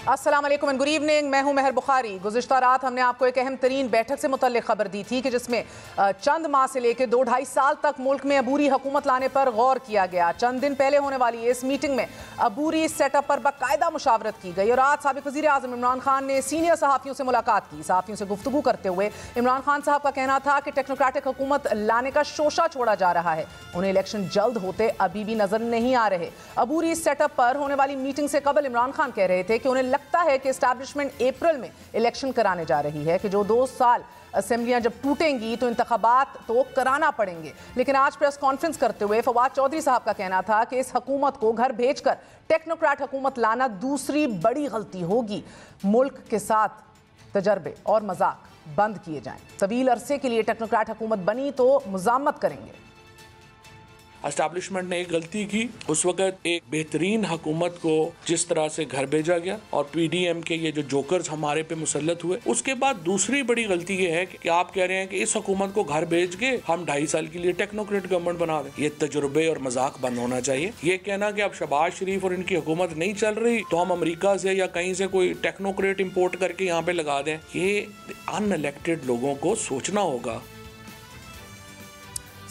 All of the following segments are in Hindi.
अस्सलाम वालेकुम एंड गुड इवनिंग। मैं हूं मेहर बुखारी। गुज़िश्ता रात हमने आपको एक अहम तरीन बैठक से मुतल्लिक़ खबर दी थी कि जिसमें चंद माह से लेकर 2-2.5 साल तक मुल्क में अबूरी हुकूमत लाने पर गौर किया गया। चंद दिन पहले होने वाली इस मीटिंग में अबूरी सेटअप पर बाकायदा मुशावरत की गई और आज साबिक़ वज़ीर आज़म इमरान खान ने सीनियर सहाफ़ियों से मुलाकात की। सहाफ़ियों से गुफ्तगू करते हुए इमरान खान साहब का कहना था कि टेक्नोक्रेटिक हुकूमत लाने का शोशा छोड़ा जा रहा है। उन्हें इलेक्शन जल्द होते अभी भी नजर नहीं आ रहे। अबूरी सेटअप पर होने वाली मीटिंग से कबल इमरान खान कह रहे थे कि उन्हें लगता है कि एस्टैब्लिशमेंट अप्रैल में इलेक्शन कराने जा रही है, कि जो 2 साल असेंबलियां जब टूटेंगी तो इंतखाबात तो कराना पड़ेंगे। लेकिन आज प्रेस कॉन्फ्रेंस करते हुए फवाद चौधरी साहब का कहना था कि इस हुकूमत को घर भेजकर टेक्नोक्रेट हुकूमत लाना दूसरी बड़ी गलती होगी। मुल्क के साथ तजर्बे और मजाक बंद किए जाएं। तवील अरसे के लिए टेक्नोक्रेट हुकूमत बनी तो मुजामत करेंगे। एस्टैब्लिशमेंट ने एक गलती की, उस वक्त एक बेहतरीन हुकूमत को जिस तरह से घर भेजा गया और पीडीएम के ये जो जोकर्स हमारे पे मुसल्लत हुए। उसके बाद दूसरी बड़ी गलती ये है कि आप कह रहे हैं कि इस हुकूमत को घर भेज के हम 2.5 साल के लिए टेक्नोक्रेट गवर्नमेंट बना दें। ये तजुर्बे और मजाक बंद होना चाहिए। ये कहना कि अब शहबाज शरीफ और इनकी हुकूमत नहीं चल रही तो हम अमरीका से या कहीं से कोई टेक्नोक्रेट इम्पोर्ट करके यहाँ पे लगा दें, ये अनइलेक्टेड लोगों को सोचना होगा।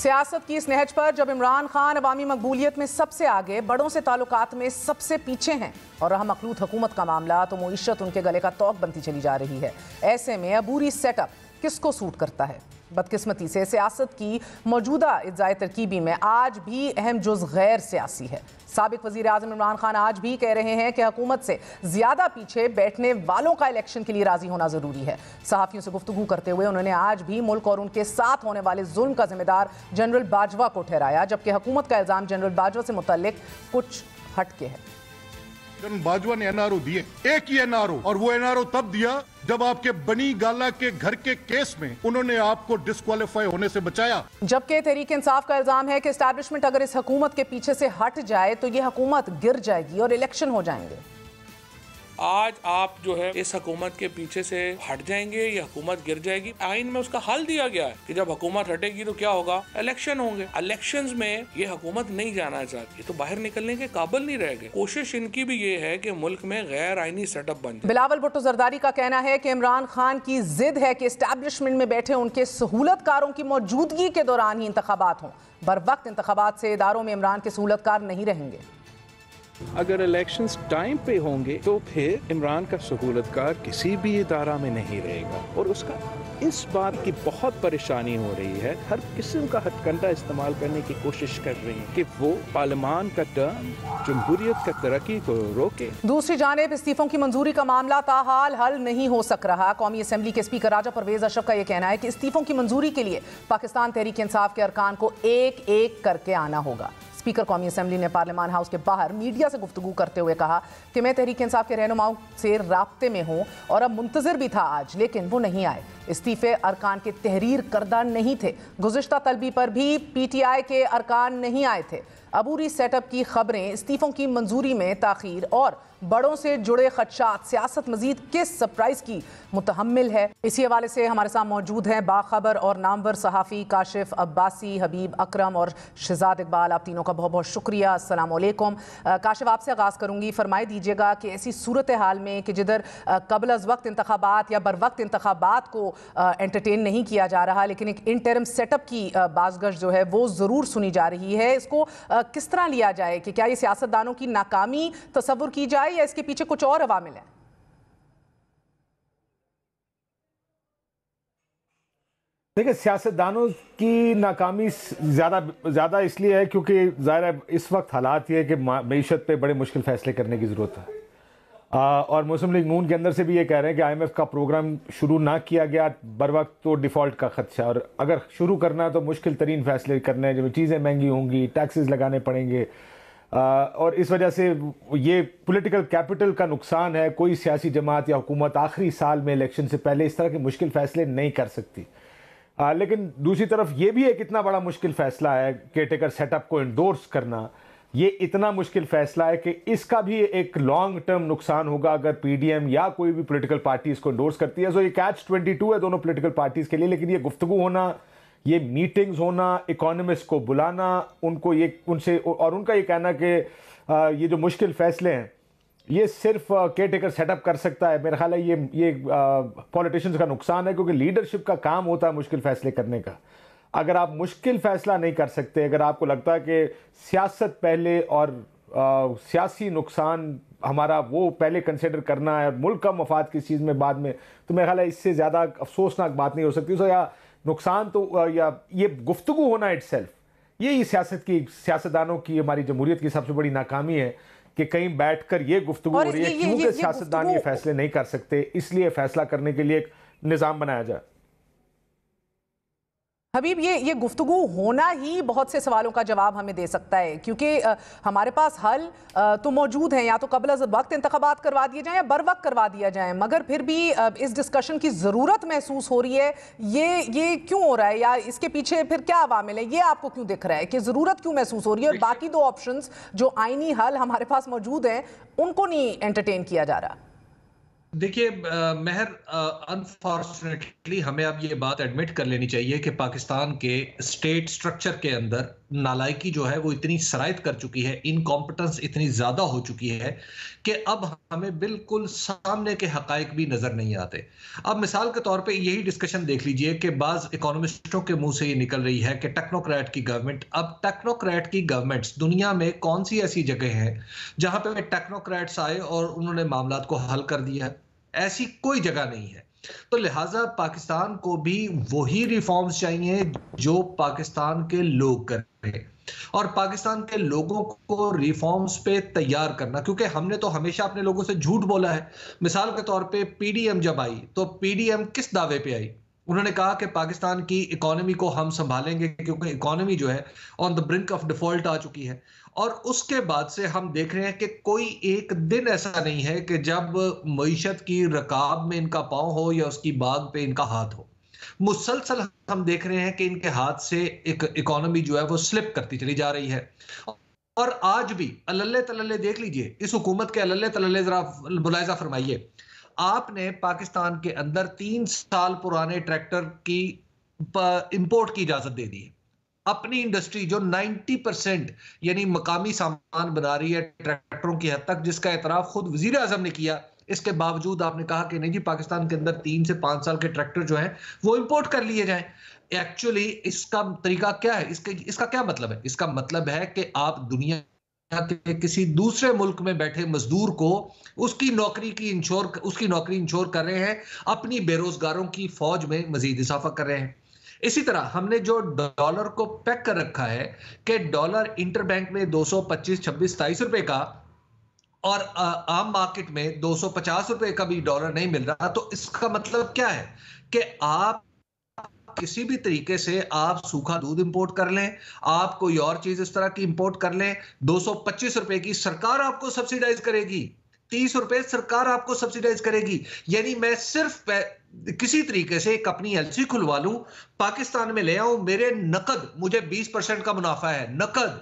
सियासत की इस नहज पर जब इमरान खान अवामी मकबूलियत में सबसे आगे, बड़ों से ताल्लुकात में सबसे पीछे हैं और रहा मखलूत हुकूमत का मामला तो मुईशत उनके गले का तौक बनती चली जा रही है। ऐसे में अबूरी सेटअप किसको सूट करता है? बदकिस्मती से सियासत की मौजूदा इज़्ज़ाए तरकीबी में आज भी अहम जुज़ गैर सियासी है। साबिक़ वज़ीर आज़म इमरान खान आज भी कह रहे हैं कि हुकूमत से ज़्यादा पीछे बैठने वालों का इलेक्शन के लिए राज़ी होना ज़रूरी है। सहाफ़ियों से गुफ्तगू करते हुए उन्होंने आज भी मुल्क और उनके साथ होने वाले जुल्म का जिम्मेदार जनरल बाजवा को ठहराया, जबकि हुकूमत का इल्ज़ाम जनरल बाजवा से मुतल्लिक कुछ हटके है। जनरल बाजवा ने एनआरओ दिए, एक ही एनआरओ, और वो एनआरओ तब दिया जब आपके बनी गाला के घर के केस में उन्होंने आपको डिस्क्वालीफाई होने से बचाया। जबकि तहरीक इंसाफ का इल्जाम है कि एस्टैब्लिशमेंट अगर इस हुकूमत के पीछे से हट जाए तो ये हुकूमत गिर जाएगी और इलेक्शन हो जाएंगे। आज आप जो है इस हुकूमत के पीछे से हट जाएंगे, ये हुकूमत गिर जाएगी। आइन में उसका हल दिया गया है कि जब हुकूमत हटेगी तो क्या होगा, इलेक्शन होंगे। इलेक्शंस में ये हुकूमत नहीं जाना चाहती तो बाहर निकलने के काबिल नहीं रह गए। कोशिश इनकी भी ये है कि मुल्क में गैर आइनी सेटअप बन जाए। बिलावल भुट्टो जरदारी का कहना है कि इमरान खान की जिद है कि एस्टैब्लिशमेंट में बैठे उनके सहूलतकारों की मौजूदगी के दौरान ही इंतखाबात हों। बर वक्त इंतखाबात से इदारों में इमरान के सहूलतकार नहीं रहेंगे। अगर इलेक्शंस टाइम पे होंगे तो फिर इमरान का सहूलतकार किसी भी इदारा में नहीं रहेगा और उसका इस बात की बहुत परेशानी हो रही है। हर किस्म का हथकंडा इस्तेमाल करने की कोशिश कर रही है कि वो पार्लियामान का टर्म जमहूरियत का तरक्की को रोके। दूसरी जानिब इस्तीफों की मंजूरी का मामला ताहाल हल नहीं हो सक रहा। कौमी असम्बली के स्पीकर राजा परवेज अशरफ का यह कहना है कि इस्तीफों की मंजूरी के लिए पाकिस्तान तहरीक इंसाफ के अरकान को एक एक करके आना होगा। स्पीकर कौमी असम्बली ने पार्लियामान हाउस के बाहर मीडिया से गुफ्तगू करते हुए कहा कि मैं तहरीक इंसाफ के रहनुमाओं से राब्ते में हूं और अब मुंतजर भी था आज, लेकिन वो नहीं आए। इस्तीफे अरकान के तहरीर करदा नहीं थे। गुज़िश्ता तलबी पर भी पीटीआई के अरकान नहीं आए थे। अबूरी सेटअप की खबरें, इस्तीफों की मंजूरी में ताखीर और बड़ों से जुड़े खदशात सियासत मजीद किस सरप्राइज की मुतहम्मिल है? इसी हवाले से हमारे साथ मौजूद हैं बाखबर और नामवर सहाफ़ी काशिफ अब्बासी, हबीब अकरम और शहजाद इकबाल। आप तीनों का बहुत बहुत शुक्रिया। अस्सलाम वालेकुम। काशिफ, आपसे आगाज़ करूँगी। फरमाई दीजिएगा कि ऐसी सूरत हाल में कि जिधर कबल अज़ वक्त इंतखाबात या बर वक्त इंतखाबात को एंटरटेन नहीं किया जा रहा, लेकिन एक इंटरम सेटअप की बाज़गश जो है वो ज़रूर सुनी जा रही है, इसको किस तरह लिया जाए? कि क्या ये सियासतदानों की नाकामी तस्वुर की जाए या इसके पीछे कुछ और अवामिल है? देखिए, सियासतदानों की नाकामी ज़्यादा इसलिए है क्योंकि ज़ाहिर है इस वक्त हालात ये है कि मईशत पे बड़े मुश्किल फ़ैसले करने की ज़रूरत है। और मुस्लिम लीग नून के अंदर से भी ये कह रहे हैं कि IMF का प्रोग्राम शुरू ना किया गया बर वक्त तो डिफ़ॉल्ट का खदशा, और अगर शुरू करना है तो मुश्किल तरीन फ़ैसले करने हैं, जब चीज़ें महंगी होंगी, टैक्सेस लगाने पड़ेंगे, और इस वजह से ये पॉलिटिकल कैपिटल का नुकसान है। कोई सियासी जमात या हुकूमत आखिरी साल में इलेक्शन से पहले इस तरह के मुश्किल फ़ैसले नहीं कर सकती। लेकिन दूसरी तरफ ये भी एक इतना बड़ा मुश्किल फ़ैसला है केयरटेकर सेटअप को इंडोर्स करना। ये इतना मुश्किल फ़ैसला है कि इसका भी एक लॉन्ग टर्म नुकसान होगा अगर PDM या कोई भी पॉलिटिकल पार्टी इसको इंडोर्स करती है। सो ये catch-22 है दोनों पॉलिटिकल पार्टीज़ के लिए। लेकिन ये गुफ्तगू होना, ये मीटिंग्स होना, इकोनॉमिस्ट को बुलाना, उनको ये उनसे और उनका ये कहना कि ये जो मुश्किल फ़ैसले हैं ये सिर्फ केयर टेकर सेटअप कर सकता है। मेरा ख्याल है ये पॉलिटिशियंस का नुकसान है, क्योंकि लीडरशिप का काम होता है मुश्किल फैसले करने का। अगर आप मुश्किल फैसला नहीं कर सकते, अगर आपको लगता है कि सियासत पहले और सियासी नुकसान हमारा वो पहले कंसिडर करना है, मुल्क का मफाद किस चीज़ में बाद में, तो मेरा ख्याल है इससे ज़्यादा अफसोसनाक बात नहीं हो सकती। तो या नुकसान तो या ये गुफ्तगू होना इटसेल्फ, यही सियासतदानों की, हमारी जमहूरियत की सबसे बड़ी नाकामी है कि कहीं बैठकर ये गुफ्तगू हो रही है क्योंकि सियासतदान ये फैसले नहीं कर सकते, इसलिए फैसला करने के लिए एक निज़ाम बनाया जाए। हबीब, ये गुफ्तगू होना ही बहुत से सवालों का जवाब हमें दे सकता है, क्योंकि हमारे पास हल तो मौजूद है, या तो कबल अज़ वक्त इंतखाबात करवा दिए जाएं या बर वक्त करवा दिया जाए, मगर फिर भी इस डिस्कशन की ज़रूरत महसूस हो रही है। ये क्यों हो रहा है, या इसके पीछे फिर क्या अवामिल है? ये आपको क्यों दिख रहा है कि ज़रूरत क्यों महसूस हो रही है और बाकी दो ऑप्शंस जो आईनी हल हमारे पास मौजूद हैं उनको नहीं एंटरटेन किया जा रहा? देखिए महर, अनफॉर्चुनेटली हमें अब ये बात एडमिट कर लेनी चाहिए कि पाकिस्तान के स्टेट स्ट्रक्चर के अंदर नालायकी जो है वो इतनी सरायत कर चुकी है, इनकॉम्पिटेंस इतनी ज्यादा हो चुकी है कि अब हमें बिल्कुल सामने के हकायक भी नजर नहीं आते। अब मिसाल के तौर पे यही डिस्कशन देख लीजिए कि बाज इकोनॉमिस्टों के मुंह से ये निकल रही है कि टेक्नोक्रेट की गवर्नमेंट। अब टेक्नोक्रेट की गवर्नमेंट्स दुनिया में कौन सी ऐसी जगह है जहां पे टेक्नोक्रेट्स आए और उन्होंने मामलात को हल कर दिया है? ऐसी कोई जगह नहीं है। तो लिहाजा पाकिस्तान को भी वही रिफॉर्म्स चाहिए जो पाकिस्तान के लोग कर रहे हैं, और पाकिस्तान के लोगों को रिफॉर्म्स पे तैयार करना, क्योंकि हमने तो हमेशा अपने लोगों से झूठ बोला है। मिसाल के तौर पे पीडीएम जब आई तो पीडीएम किस दावे पे आई? उन्होंने कहा कि पाकिस्तान की इकोनॉमी को हम संभालेंगे क्योंकि इकोनॉमी जो है on the brink of default आ चुकी है। और उसके बाद से हम देख रहे हैं कि कोई एक दिन ऐसा नहीं है कि जब मईशत की रकाब में इनका पांव हो या उसकी बाग पे इनका हाथ हो। मुसलसल हम देख रहे हैं कि इनके हाथ से एक इकोनॉमी जो है वो स्लिप करती चली जा रही है। और आज भी अल्ले तल्ले देख लीजिए, इस हुकूमत के अल्ले तल्ले जरा मुलाहिजा फरमाइए। आपने पाकिस्तान के अंदर 3 साल पुराने ट्रैक्टर की इंपोर्ट की इजाजत दे दी है। अपनी इंडस्ट्री जो 90% यानी मकामी सामान बना रही है ट्रैक्टरों की हद तक, जिसका एतराफ खुद वजीर आजम ने किया, इसके बावजूद आपने कहा कि नहीं जी पाकिस्तान के अंदर 3 से 5 साल के ट्रैक्टर जो हैं वो इंपोर्ट कर लिए जाएं। एक्चुअली इसका तरीका क्या है? इसका क्या मतलब है? इसका मतलब है कि आप दुनिया के किसी दूसरे मुल्क में बैठे मजदूर को उसकी नौकरी इंश्योर कर रहे हैं, अपनी बेरोजगारों की फौज में मजीद इजाफा कर रहे हैं। इसी तरह हमने जो डॉलर को पैक कर रखा है कि डॉलर इंटरबैंक में 225, 26, 27 रुपए का और आम मार्केट में 250 रुपए का भी डॉलर नहीं मिल रहा, तो इसका मतलब क्या है कि आप किसी भी तरीके से आप सूखा दूध इंपोर्ट कर लें, आप कोई और चीज इस तरह की इंपोर्ट कर लें, 225 रुपए की सरकार आपको सब्सिडाइज करेगी, 30 रुपए सरकार आपको सब्सिडाइज करेगी। यानी मैं सिर्फ किसी तरीके से एक अपनी एलसी खुलवा लूं, पाकिस्तान में ले आऊं, मेरे नकद मुझे 20% का मुनाफा है, नकद।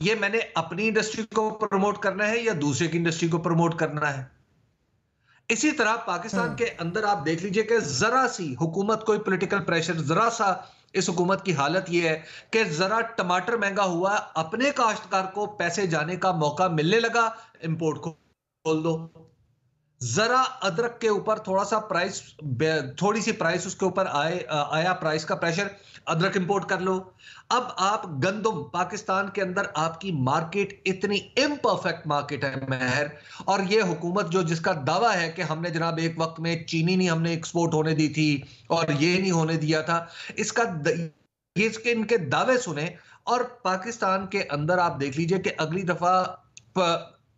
ये मैंने अपनी इंडस्ट्री को प्रमोट करना है या दूसरे की इंडस्ट्री को प्रमोट करना है? इसी तरह पाकिस्तान के अंदर आप देख लीजिए कि जरा सी हुकूमत कोई पॉलिटिकल प्रेशर, जरा सा इस हुकूमत की हालत यह है कि जरा टमाटर महंगा हुआ, अपने काश्तकार को पैसे जाने का मौका मिलने लगा, इंपोर्ट को खोल दो। जरा अदरक के ऊपर थोड़ा सा प्राइस, थोड़ी सी प्राइस उसके ऊपर आया प्राइस का प्रेशर, अदरक इंपोर्ट कर लो। अब आप गंदम, पाकिस्तान के अंदर आपकी मार्केट इतनी इम्परफेक्ट मार्केट है महर, और ये हुकूमत जो जिसका दावा है कि हमने जनाब एक वक्त में चीनी नहीं हमने एक्सपोर्ट होने दी थी और ये नहीं होने दिया था, इसके इनके दावे सुने। और पाकिस्तान के अंदर आप देख लीजिए कि अगली दफा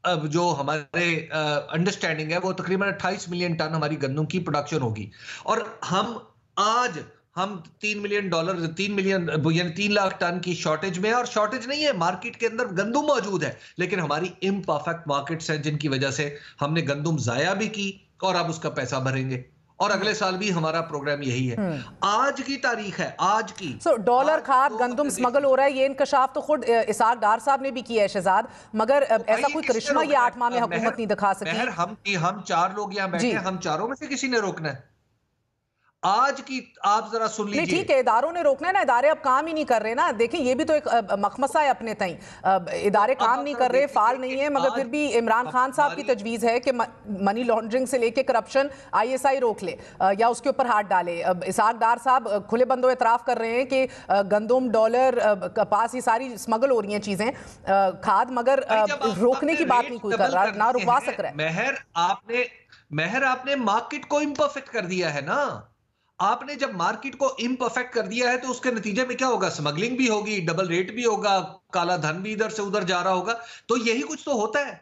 अब जो हमारे अंडरस्टैंडिंग है वो तकरीबन 28 मिलियन टन हमारी गंदम की प्रोडक्शन होगी, और हम 3 मिलियन यानी 3 लाख टन की शॉर्टेज में, और शॉर्टेज नहीं है, मार्केट के अंदर गंदम मौजूद है, लेकिन हमारी इम्परफेक्ट मार्केट्स हैं जिनकी वजह से हमने गंदम जाया भी की और अब उसका पैसा भरेंगे, और अगले साल भी हमारा प्रोग्राम यही है। आज की तारीख है, आज की। डॉलर खाद गंदम स्मगल हो रहा है, ये इंकशाफ तो खुद इसाक डार साहब ने भी किया है शहजाद, मगर ऐसा कोई करिश्मा ये 8 माह में हुकूमत नहीं दिखा सकी। हम 4 लोग यहाँ बैठे हैं, हम चारों में से किसी ने रोकना है? आज की आप जरा सुन लीजिए। ठीक है, इदारों ने रोकना है ना, इदारे अब काम ही नहीं कर रहे ना। देखिए ये भी तो एक मखमसा है अपने तई, इदारे काम नहीं कर रहे, फाल नहीं है, मगर फिर भी इमरान खान साहब की तजवीज़ है कि मनी लॉन्ड्रिंग से लेके करप्शन ISI रोक ले या उसके ऊपर हाथ डाले। इसाक डार साहब खुले बंदो एतराफ़ कर रहे हैं कि गंदम, डॉलर, कपास, ये सारी स्मगल हो रही हैं चीज़ें, खाद, मगर रोकने की बात नहीं कोई कर रहा, ना रुकवा सक रहा है। महर आपने मार्केट को इम्परफेक्ट कर दिया है ना। आपने जब मार्केट को इम्परफेक्ट कर दिया है तो उसके नतीजे में क्या होगा? स्मगलिंग भी होगी, डबल रेट भी होगा, काला धन भी इधर से उधर जा रहा होगा। तो यही कुछ तो होता है।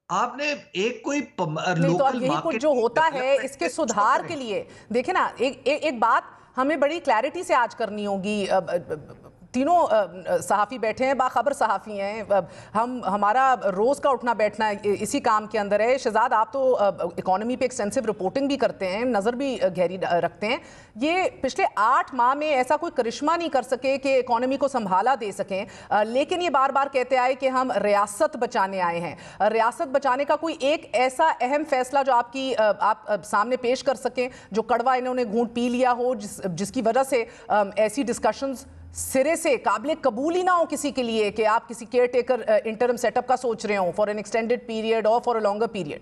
आपने एक कोई लोकल यही कुछ जो होता है, इसके सुधार के लिए देखे ना, एक बात हमें बड़ी क्लैरिटी से आज करनी होगी। तीनों सहाफ़ी बैठे हैं, बाखबर सहाफ़ी हैं, हमारा रोज़ का उठना बैठना इसी काम के अंदर है। शहजाद, आप तो इकोनॉमी पे एक्सटेंसिव रिपोर्टिंग भी करते हैं, नज़र भी गहरी रखते हैं। ये पिछले 8 माह में ऐसा कोई करिश्मा नहीं कर सके कि इकोनॉमी को संभाला दे सकें, लेकिन ये बार बार कहते आए कि हम रियासत बचाने आए हैं। रियासत बचाने का कोई एक ऐसा अहम फैसला जो आप सामने पेश कर सकें, जो कड़वा इन्होंने घूंट पी लिया हो, जिसकी वजह से ऐसी डिस्कशंस सिरे से काबिल कबूल ही ना हो किसी के लिए कि आप किसी केयर टेकर इंटरम सेटअप का सोच रहे हो फॉर एन एक्सटेंडेड पीरियड और फॉर अ लॉन्गर पीरियड?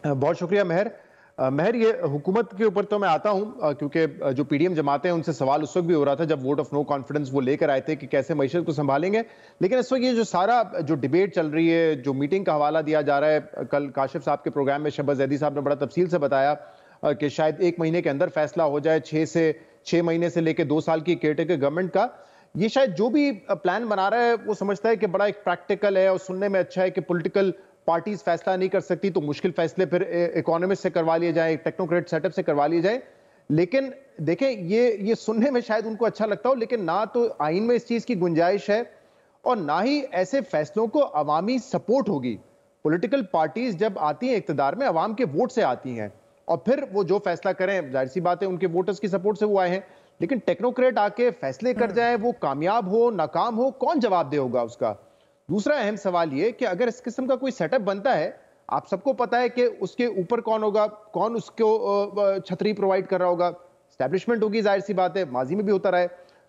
बहुत शुक्रिया महर, ये हुकूमत के ऊपर तो मैं आता हूं, क्योंकि जो PDM जमाते हैं उनसे सवाल उस वक्त भी हो रहा था जब वोट ऑफ नो कॉन्फिडेंस वो लेकर आए थे कि कैसे मईशत को संभालेंगे। लेकिन इस वक्त ये जो सारा जो डिबेट चल रही है, जो मीटिंग का हवाला दिया जा रहा है, कल काशिफ साहब के प्रोग्राम में शहबाज जैदी साहब ने बड़ा तफसील से बताया कि शायद 1 महीने के अंदर फैसला हो जाए, 6 महीने से लेकर 2 साल की केयरटेकर गवर्नमेंट का। ये शायद जो भी प्लान बना रहा है वो समझता है कि बड़ा एक प्रैक्टिकल है और सुनने में अच्छा है कि पॉलिटिकल पार्टीज फैसला नहीं कर सकती तो मुश्किल फैसले फिर इकोनॉमिस्ट से करवा लिए जाए, टेक्नोक्रेट सेटअप से करवा लिए जाए। लेकिन देखें, ये सुनने में शायद उनको अच्छा लगता हो, लेकिन ना तो आइन में इस चीज की गुंजाइश है और ना ही ऐसे फैसलों को अवामी सपोर्ट होगी। पॉलिटिकल पार्टीज जब आती हैं इक्तदार में, अवाम के वोट से आती हैं और फिर वो जो फैसला करें, जाहिर सी बात है उनके वोटर्स की सपोर्ट से वो आए हैं। लेकिन टेक्नोक्रेट आके फैसले कर जाए, वो कामयाब हो नाकाम हो, कौन जवाब दे होगा उसका? दूसरा अहम सवाल ये कि अगर इस किस्म का कोई सेटअप बनता है, आप सबको पता है कि उसके ऊपर कौन होगा, कौन उसको छतरी प्रोवाइड कर रहा होगा, एस्टैब्लिशमेंट होगी, जाहिर सी बात है, माजी में भी होता रहा है।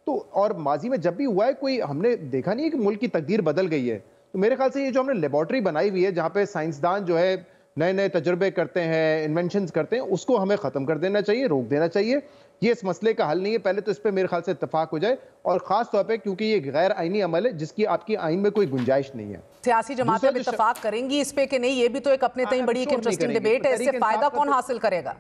तो और माजी में जब भी हुआ है, कोई हमने देखा नहीं है कि मुल्क की तकदीर बदल गई है। तो मेरे ख्याल से ये जो हमने लेबोरेटरी बनाई हुई है, जहां पे साइंसदान जो है नए नए तजुर्बे करते हैं, इन्वेंशंस करते हैं, उसको हमें खत्म कर देना चाहिए, रोक देना चाहिए। ये इस मसले का हल नहीं है। पहले तो इस पे मेरे ख्याल से इत्तेफाक हो जाए, और खास तौर पे क्योंकि ये गैर आईनी अमल है जिसकी आपकी आइन में कोई गुंजाइश नहीं है। सियासी जमातें इत्तेफाक करेंगी इस पे कि नहीं, ये भी तो एक अपने तई बड़ी इंटरेस्टिंग डिबेट है। इससे फायदा कौन हासिल करेगा?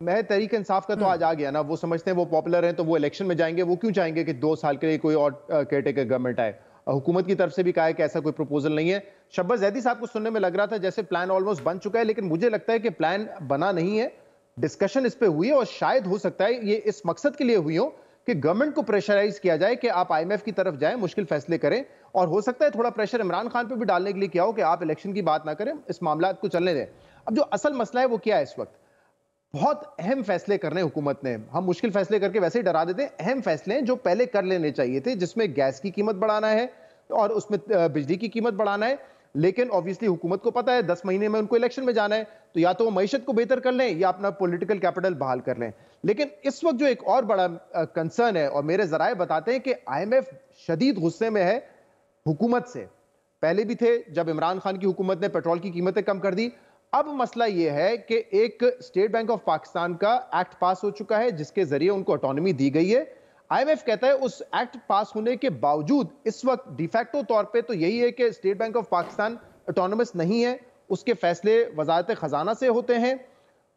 मैं तहरीक इंसाफ का तो आज आ गया ना, वो समझते हैं वो पॉपुलर हैं तो वो इलेक्शन में जाएंगे। वो क्यों चाहेंगे कि 2 साल के लिए कोई और केयरटेकर गवर्नमेंट आए? हुकूमत की तरफ से भी कहा है कि ऐसा कोई प्रपोजल नहीं है। शहबाज जैदी साहब को सुनने में लग रहा था जैसे प्लान ऑलमोस्ट बन चुका है, लेकिन मुझे लगता है कि प्लान बना नहीं है। डिस्कशन इस पे हुई है और शायद हो सकता है ये इस मकसद के लिए हुई हो कि गवर्नमेंट को प्रेशराइज किया जाए कि आप IMF की तरफ जाएं, मुश्किल फैसले करें, और हो सकता है थोड़ा प्रेशर इमरान खान पे भी डालने के लिए किया हो कि आप इलेक्शन की बात ना करें, इस मामला को चलने दें। अब जो असल मसला है वो क्या है? इस वक्त बहुत अहम फैसले करने हुकूमत ने, हम मुश्किल फैसले करके वैसे ही डरा देते हैं, अहम फैसले जो पहले कर लेने चाहिए थे, जिसमें गैस की कीमत बढ़ाना है और उसमें बिजली की कीमत बढ़ाना है। लेकिन ऑब्वियसली हुकूमत को पता है 10 महीने में उनको इलेक्शन में जाना है, तो या तो वो मईशत को बेहतर कर लें या अपना पॉलिटिकल कैपिटल बहाल कर लें। लेकिन इस वक्त जो एक और बड़ा कंसर्न है, और मेरे जराए बताते हैं कि IMF शदीद गुस्से में है हुकूमत से। पहले भी थे जब इमरान खान की हुकूमत ने पेट्रोल की कीमतें कम कर दी। अब मसला यह है कि एक स्टेट बैंक ऑफ पाकिस्तान का एक्ट पास हो चुका है जिसके जरिए उनको ऑटोनॉमी दी गई है। IMF कहता है उस एक्ट पास होने के बावजूद इस वक्त डिफैक्टो तौर पे तो यही है कि state bank of Pakistan autonomous नहीं है, उसके फैसले वजारत खजाना से होते हैं।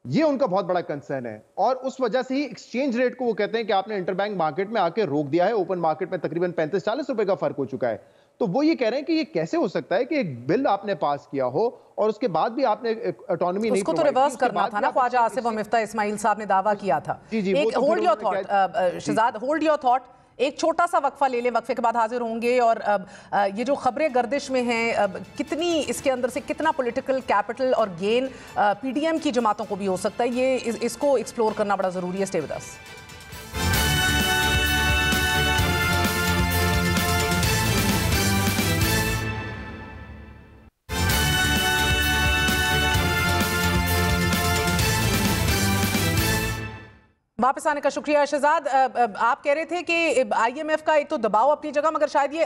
ये उनका बहुत बड़ा कंसर्न है, और उस वजह से ही एक्सचेंज रेट को वो कहते हैं कि आपने इंटरबैंक मार्केट में आके रोक दिया है। ओपन मार्केट में तकरीबन 35-40 रुपए का फर्क हो चुका है। तो वो ये कह रहे हैं कि ये कैसे हो सकता है कि एक बिल आपने पास किया हो और उसके बाद भी आपने ऑटोनॉमी नहीं, उसको तो रिवर्स करना था ना। ख्वाजा आसिफ और मिफ्ता इस्माइल साहब ने दावा किया था। एक hold your thought Shahzad, hold your thought, एक छोटा सा वक्फा ले लें, वक्फे के बाद हाजिर होंगे। और ये जो खबरें गर्दिश में हैं, कितनी इसके अंदर से कितना पॉलिटिकल कैपिटल और गेन PDM की जमातों को भी हो सकता है, ये इसको एक्सप्लोर करना बड़ा जरूरी है। Stay with us. वापस आने का शुक्रिया शहजाद। आप कह रहे थे कि आईएमएफ का एक तो दबाव अपनी जगह, मगर शायद ये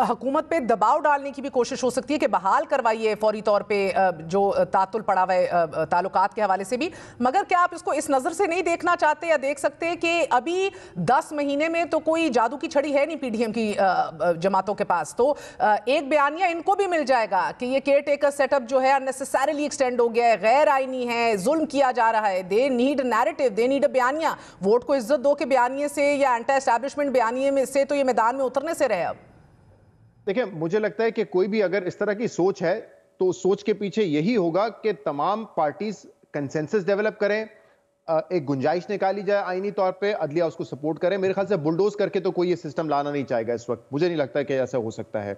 हुकूमत पे दबाव डालने की भी कोशिश हो सकती है कि बहाल करवाइए फौरी तौर पे जो तातुल पड़ा हुआ है ताल्लुकात के हवाले से भी। मगर क्या आप इसको इस नज़र से नहीं देखना चाहते या देख सकते कि अभी 10 महीने में तो कोई जादू की छड़ी है नहीं पीडीएम की जमातों के पास, तो एक बयानिया इनको भी मिल जाएगा कि ये केयर टेकर सेटअप जो है अननेसेसरीली एक्सटेंड हो गया है, गैर आईनी है, जुल्म किया जा रहा है। They need narrative, they need बयानिया। वोट को इज्जत दो के बयानिए से या एंटी एस्टैब्लिशमेंट बयानिए में से तो ये मैदान में उतरने से रहे। अब देखिए, मुझे लगता है कि कोई भी अगर इस तरह की सोच है तो सोच के पीछे यही होगा कि तमाम पार्टीज कंसेंसस डेवलप करें, एक गुंजाइश निकाली जाए आईनी तौर पे, अदलिया उसको सपोर्ट करे। मेरे ख्याल से बुलडोज करके तो कोई ये सिस्टम लाना नहीं चाहेगा इस वक्त। मुझे नहीं लगता कि ऐसा हो सकता है।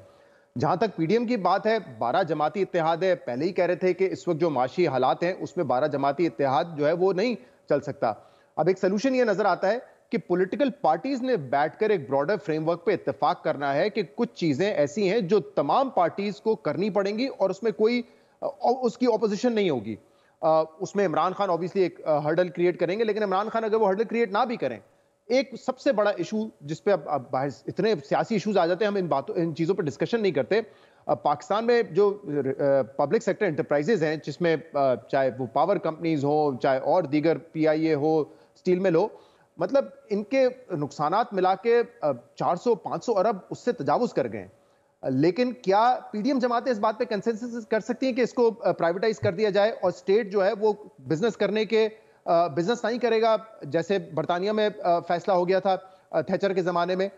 जहां तक पीडीएम की बात है, 12 जमाती इत्तेहाद है। पहले ही कह रहे थे कि इस वक्त जो माशी हालात हैं उसमें 12 जमाती इत्तेहाद जो है वो नहीं चल सकता। अब एक सोल्यूशन ये नजर आता है कि पॉलिटिकल पार्टीज ने बैठकर एक ब्रॉडर फ्रेमवर्क पे इत्तेफाक करना है कि कुछ चीजें ऐसी हैं जो तमाम पार्टीज को करनी पड़ेंगी और उसमें कोई उसकी ऑपोजिशन नहीं होगी। उसमें इमरान खान ऑब्वियसली एक हर्डल क्रिएट करेंगे, लेकिन इमरान खान अगर वो हर्डल क्रिएट ना भी करें, एक सबसे बड़ा इशू जिसपे अब इतने सियासी इश्यूज आ जाते हैं, हम इन चीजों पर डिस्कशन नहीं करते। पाकिस्तान में जो पब्लिक सेक्टर एंटरप्राइजेज हैं, जिसमें चाहे वो पावर कंपनीज हो, चाहे और दीगर पीआईए हो, स्टील मिल हो, मतलब इनके नुकसानात मिला के 400-500 अरब उससे तजावुज कर गए। लेकिन क्या पीडीएम जमातें इस बात पे कंसेंसस कर सकती हैं कि इसको प्राइवेटाइज कर दिया जाए और स्टेट जो है वो बिजनेस करने के बिजनेस नहीं करेगा, जैसे बरतानिया में फैसला हो गया था थैचर के जमाने में?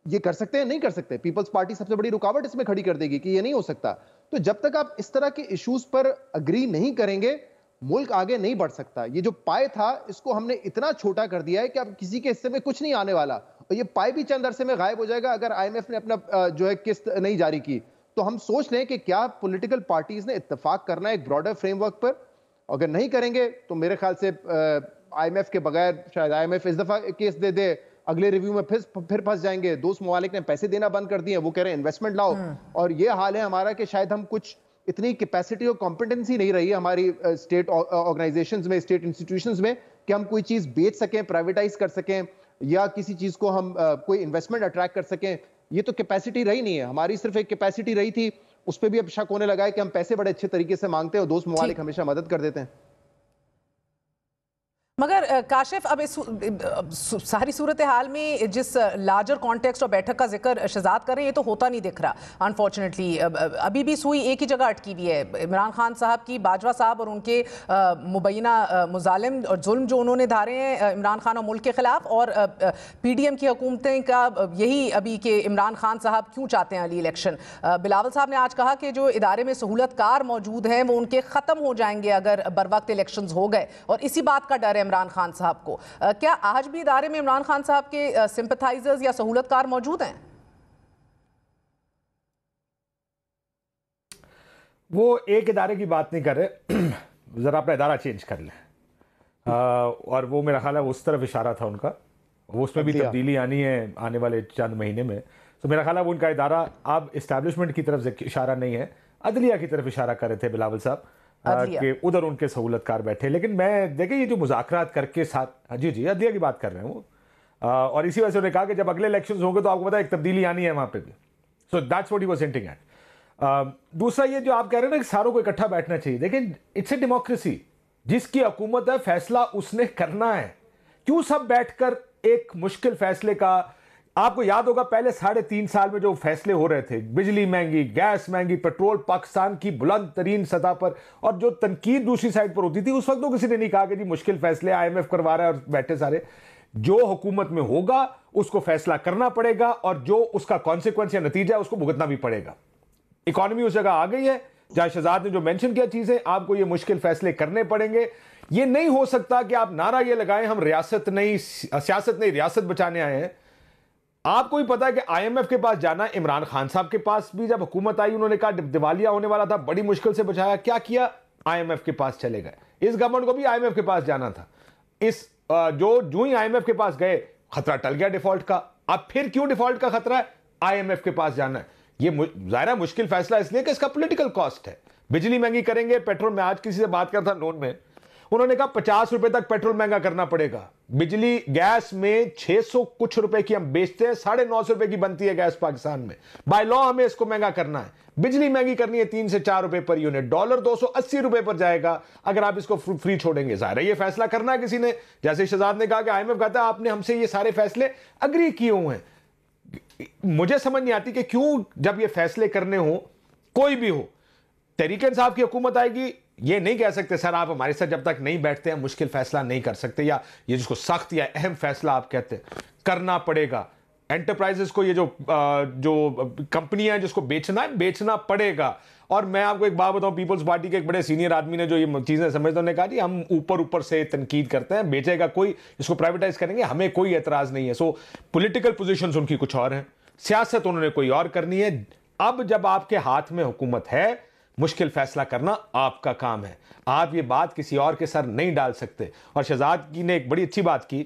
ये कर सकते हैं? नहीं कर सकते। पीपल्स पार्टी सबसे बड़ी रुकावट इसमें खड़ी कर देगी कि ये नहीं हो सकता। तो जब तक आप इस तरह के इश्यूज पर अग्री नहीं करेंगे, मुल्क आगे नहीं बढ़ सकता। ये जो पाए था, इसको हमने इतना छोटा कर दिया है कि अब किसी के हिस्से में कुछ नहीं आने वाला, और ये पाए भी चंद अरसे में गायब हो जाएगा अगर आईएमएफ ने अपना जो है किस्त नहीं जारी की। तो हम सोच लें कि क्या पॉलिटिकल पार्टीज ने इत्तेफाक करना है एक ब्रॉडर फ्रेमवर्क पर। अगर नहीं करेंगे तो मेरे ख्याल से आईएमएफ के बगैर शायद आईएमएफ इस दफा केस दे दे, अगले रिव्यू में फिर फंस जाएंगे। दोस्त ममालिक ने पैसे देना बंद कर दिए, वो कह रहे हैं इन्वेस्टमेंट लाओ। और ये हाल है हमारा कि शायद हम कुछ इतनी कैपेसिटी और कॉम्पिटेंसी नहीं रही है हमारी स्टेट ऑर्गेनाइजेशंस में, स्टेट इंस्टीट्यूशंस में, कि हम कोई चीज बेच सकें, प्राइवेटाइज कर सकें, या किसी चीज को हम कोई इन्वेस्टमेंट अट्रैक्ट कर सकें। ये तो कैपेसिटी रही नहीं है हमारी, सिर्फ एक कैपेसिटी रही थी। उस पर भी अब शक होने लगा है कि हम पैसे बड़े अच्छे तरीके से मांगते हैं और दोस्त ममालिक हमेशा मदद कर देते हैं। मगर काशिफ, अब इस सारी सूरत हाल में जिस लार्जर कॉन्टेक्स्ट और बैठक का जिक्र शहजाद कर रहे हैं, ये तो होता नहीं दिख रहा अनफॉर्चुनेटली। अभी भी सुई एक ही जगह अटकी हुई है। इमरान खान साहब की, बाजवा साहब और उनके मुबैना मुजालिम और जुल्म जो उन्होंने धारे हैं इमरान खान और मुल्क के खिलाफ, और पीडीएम की हुकूमतें का यही अभी कि इमरान खान साहब क्यों चाहते हैं अली इलेक्शन। बिलावल साहब ने आज कहा कि जो इदारे में सहूलतकार मौजूद हैं वो उनके ख़त्म हो जाएंगे अगर बर वक्त इलेक्शन हो गए, और इसी बात का डर है इमरान खान साहब को। क्या आज भी इदारे में इमरान खान साहब के सिंपैथाइजर्स या सहूलतकार मौजूद हैं? वो एक इदारे की बात नहीं कर रहे, जरा अपना इदारा चेंज कर लें। और वो मेरा ख्याल है उस तरफ इशारा था उनका, वो उसमें भी तब्दीली आनी है आने वाले चंद महीने में। तो मेरा ख्याल है वो उनका इदारा अब इस्टेब्लिशमेंट की तरफ इशारा नहीं है, अदलिया की तरफ इशारा कर रहे थे बिलावल साहब कि उधर उनके सहूलतकार बैठे। लेकिन मैं देखे ये जो मुज़ाकरात करके साथ, जी अदलिया की बात कर रहे हैं वो, और इसी वजह से उन्होंने कहा कि जब अगले इलेक्शंस होंगे तो आपको पता है एक तब्दीली आनी है वहाँ पे भी। So that's what he was hinting at. दूसरा ये जो आप कह रहे हैं ना कि सारों को इकट्ठा बैठना चाहिए, देखिए इट्स ए डेमोक्रेसी, जिसकी हुकूमत है फैसला उसने करना है। क्यों सब बैठकर एक मुश्किल फैसले का, आपको याद होगा पहले 3.5 साल में जो फैसले हो रहे थे, बिजली महंगी, गैस महंगी, पेट्रोल पाकिस्तान की बुलंद तरीन सतह पर, और जो तनकीद दूसरी साइड पर होती थी उस वक्त तो किसी ने नहीं कहा कि जी मुश्किल फैसले आईएमएफ करवा रहा है और बैठे सारे। जो हुकूमत में होगा उसको फैसला करना पड़ेगा और जो उसका कॉन्सिक्वेंस या नतीजा है उसको भुगतना भी पड़ेगा। इकॉनमी उस जगह आ गई है जहां शहजाद ने जो मेंशन किया चीजें, आपको ये मुश्किल फैसले करने पड़ेंगे। ये नहीं हो सकता कि आप नारा ये लगाएं हम सियासत नहीं रियासत बचाने आए हैं। आपको भी पता है कि आईएमएफ के पास जाना, इमरान खान साहब के पास भी जब हुकूमत आई उन्होंने कहा दिवालिया होने वाला था, बड़ी मुश्किल से बचाया, क्या किया, आईएमएफ के पास चले गए। इस गवर्नमेंट को भी आईएमएफ के पास जाना था। जो ही आईएमएफ के पास गए खतरा टल गया डिफॉल्ट का। अब फिर क्यों डिफॉल्ट का खतरा है, आईएमएफ के पास जाना है। ये ज़ाहिर मुश्किल फैसला इसलिए कि इसका पॉलिटिकल कॉस्ट है। बिजली महंगी करेंगे, पेट्रोल में आज किसी से बात करता नोन में, उन्होंने कहा 50 रुपए तक पेट्रोल महंगा करना पड़ेगा। बिजली गैस में 600 कुछ रुपए की हम बेचते हैं, 950 रुपए की बनती है गैस पाकिस्तान में। बाय लॉ हमें इसको महंगा करना है। बिजली महंगी करनी है 3 से 4 रुपए पर यूनिट। डॉलर 280 रुपए पर जाएगा अगर आप इसको फ्री छोड़ेंगे। जाहिर है ये फैसला करना है किसी ने। जैसे शहजाद ने कहा कि IMF कहता है आपने हमसे ये सारे फैसले अग्री किए हुए हैं। मुझे समझ नहीं आती कि क्यों जब ये फैसले करने हो, कोई भी हो, तहरीक इंसाफ की हुकूमत आएगी, ये नहीं कह सकते सर आप हमारे साथ जब तक नहीं बैठते हैं मुश्किल फैसला नहीं कर सकते, या ये जिसको सख्त या अहम फैसला आप कहते हैं करना पड़ेगा। एंटरप्राइजेस को ये जो कंपनियां हैं जिसको बेचना है, बेचना पड़ेगा। और मैं आपको एक बात बताऊं, पीपल्स पार्टी के एक बड़े सीनियर आदमी ने जो ये चीजें समझते उन्होंने कहा जी हम ऊपर से तनकीद करते हैं, बेचेगा कोई, इसको प्राइवेटाइज करेंगे, हमें कोई एतराज नहीं है। सो पॉलिटिकल पोजीशंस उनकी कुछ और हैं, सियासत उन्होंने कोई और करनी है। अब जब आपके हाथ में हुकूमत है, मुश्किल फैसला करना आपका काम है। आप ये बात किसी और के सर नहीं डाल सकते। और शहजाद की ने एक बड़ी अच्छी बात की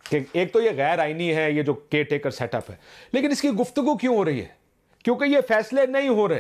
कि एक तो ये गैर आईनी है, ये जो केयर टेकर सेटअप है, लेकिन इसकी गुफ्तगू क्यों हो रही है? क्योंकि ये फैसले नहीं हो रहे,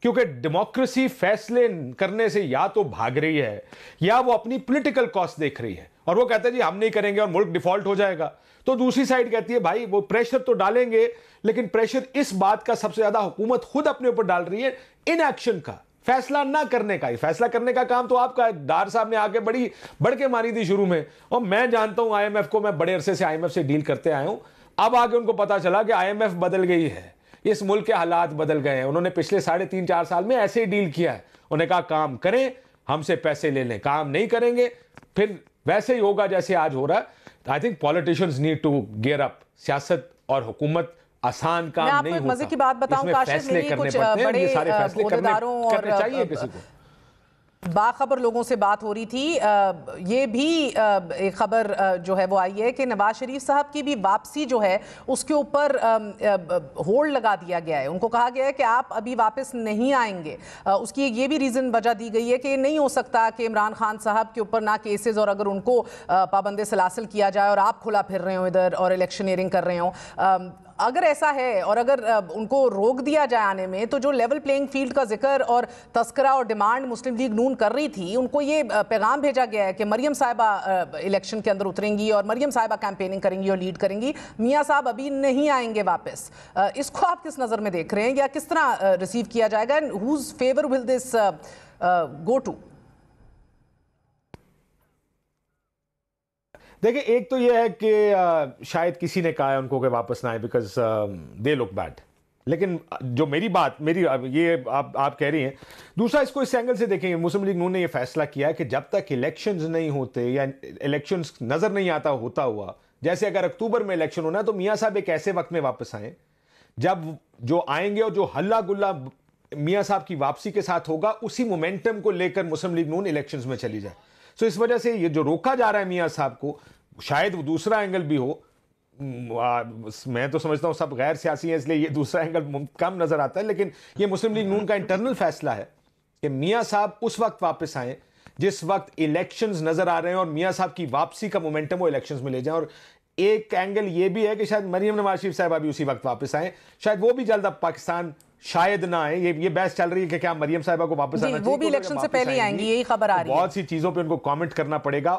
क्योंकि डेमोक्रेसी फैसले करने से या तो भाग रही है या वो अपनी पॉलिटिकल कॉस्ट देख रही है, और वो कहते हैं जी हम नहीं करेंगे और मुल्क डिफॉल्ट हो जाएगा। तो दूसरी साइड कहती है भाई वो प्रेशर तो डालेंगे, लेकिन प्रेशर इस बात का सबसे ज्यादा हुकूमत खुद अपने ऊपर डाल रही है, इनएक्शन का, फैसला ना करने का। फैसला करने का काम तो आपका है। डार साहब ने आके बढ़ के मारी थी शुरू में, और मैं जानता हूं IMF को, मैं बड़े अरसे से IMF से डील करते आया हूं। अब आगे उनको पता चला कि IMF बदल गई है, इस मुल्क के हालात बदल गए हैं। उन्होंने पिछले 3.5-4 साल में ऐसे ही डील किया है। उन्होंने कहा काम करें, हमसे पैसे ले लें, काम नहीं करेंगे फिर वैसे ही होगा जैसे आज हो रहा है। I think politicians need to gear up. सियासत और हुकूमत आसान काम नहीं होता। मजे की बात बताऊं काशिफ, मेरी कुछ बड़े ओहदेदारों और चाहिए किसी को बाखबर लोगों से बात हो रही थी। ये भी एक खबर जो है वो आई है कि नवाज शरीफ साहब की भी वापसी जो है उसके ऊपर होल्ड लगा दिया गया है। उनको कहा गया है कि आप अभी वापस नहीं आएंगे। उसकी ये भी रीज़न वजह दी गई है कि नहीं हो सकता कि इमरान खान साहब के ऊपर ना केसेस, और अगर उनको पाबंद सलासिल किया जाए और आप खुला फिर रहे हो इधर और इलेक्शनियरिंग कर रहे हो, अगर ऐसा है और अगर उनको रोक दिया जाए आने में, तो जो लेवल प्लेइंग फील्ड का जिक्र और तस्करा और डिमांड मुस्लिम लीग नून कर रही थी, उनको ये पैगाम भेजा गया है कि मरियम साहिबा इलेक्शन के अंदर उतरेंगी और मरियम साहिबा कैंपेनिंग करेंगी और लीड करेंगी, मियां साहब अभी नहीं आएंगे वापस। इसको आप किस नज़र में देख रहे हैं या किस तरह रिसीव किया जाएगा? And whose favour will this go to? देखिए, एक तो यह है कि शायद किसी ने कहा है उनको कि वापस ना आए बिकॉज दे लुक बैड, लेकिन जो मेरी ये आप कह रही हैं। दूसरा, इसको इस एंगल से देखेंगे, मुस्लिम लीग नून ने ये फैसला किया है कि जब तक इलेक्शंस नहीं होते या इलेक्शंस नजर नहीं आता होता हुआ, जैसे अगर अक्टूबर में इलेक्शन होना है तो मियां साहब एक ऐसे वक्त में वापस आए जब जो आएंगे और जो हल्ला गुल्ला मियां साहब की वापसी के साथ होगा, उसी मोमेंटम को लेकर मुस्लिम लीग नून इलेक्शंस में चली जाए। सो इस वजह से ये जो रोका जा रहा है मियां साहब को, शायद वो दूसरा एंगल भी हो। मैं तो समझता हूं सब गैर सियासी है इसलिए ये दूसरा एंगल कम नजर आता है, लेकिन ये मुस्लिम लीग नून का इंटरनल फैसला है कि मियां साहब उस वक्त वापस आए जिस वक्त इलेक्शंस नजर आ रहे हैं और मियां साहब की वापसी का मोमेंटम वो इलेक्शंस में ले जाएं। और एक एंगल ये भी है कि शायद मरियम नवाज शरीफ साहिबा भी उसी वक्त वापस आए, शायद वो भी जल्द अब पाकिस्तान शायद ना आए। ये बहस चल रही है कि क्या मरियम साहिबा को वापस आना चाहिए, वो भी इलेक्शन से पहले आएंगी, यही खबर आ रही है। बहुत सी चीजों पे उनको कमेंट करना पड़ेगा।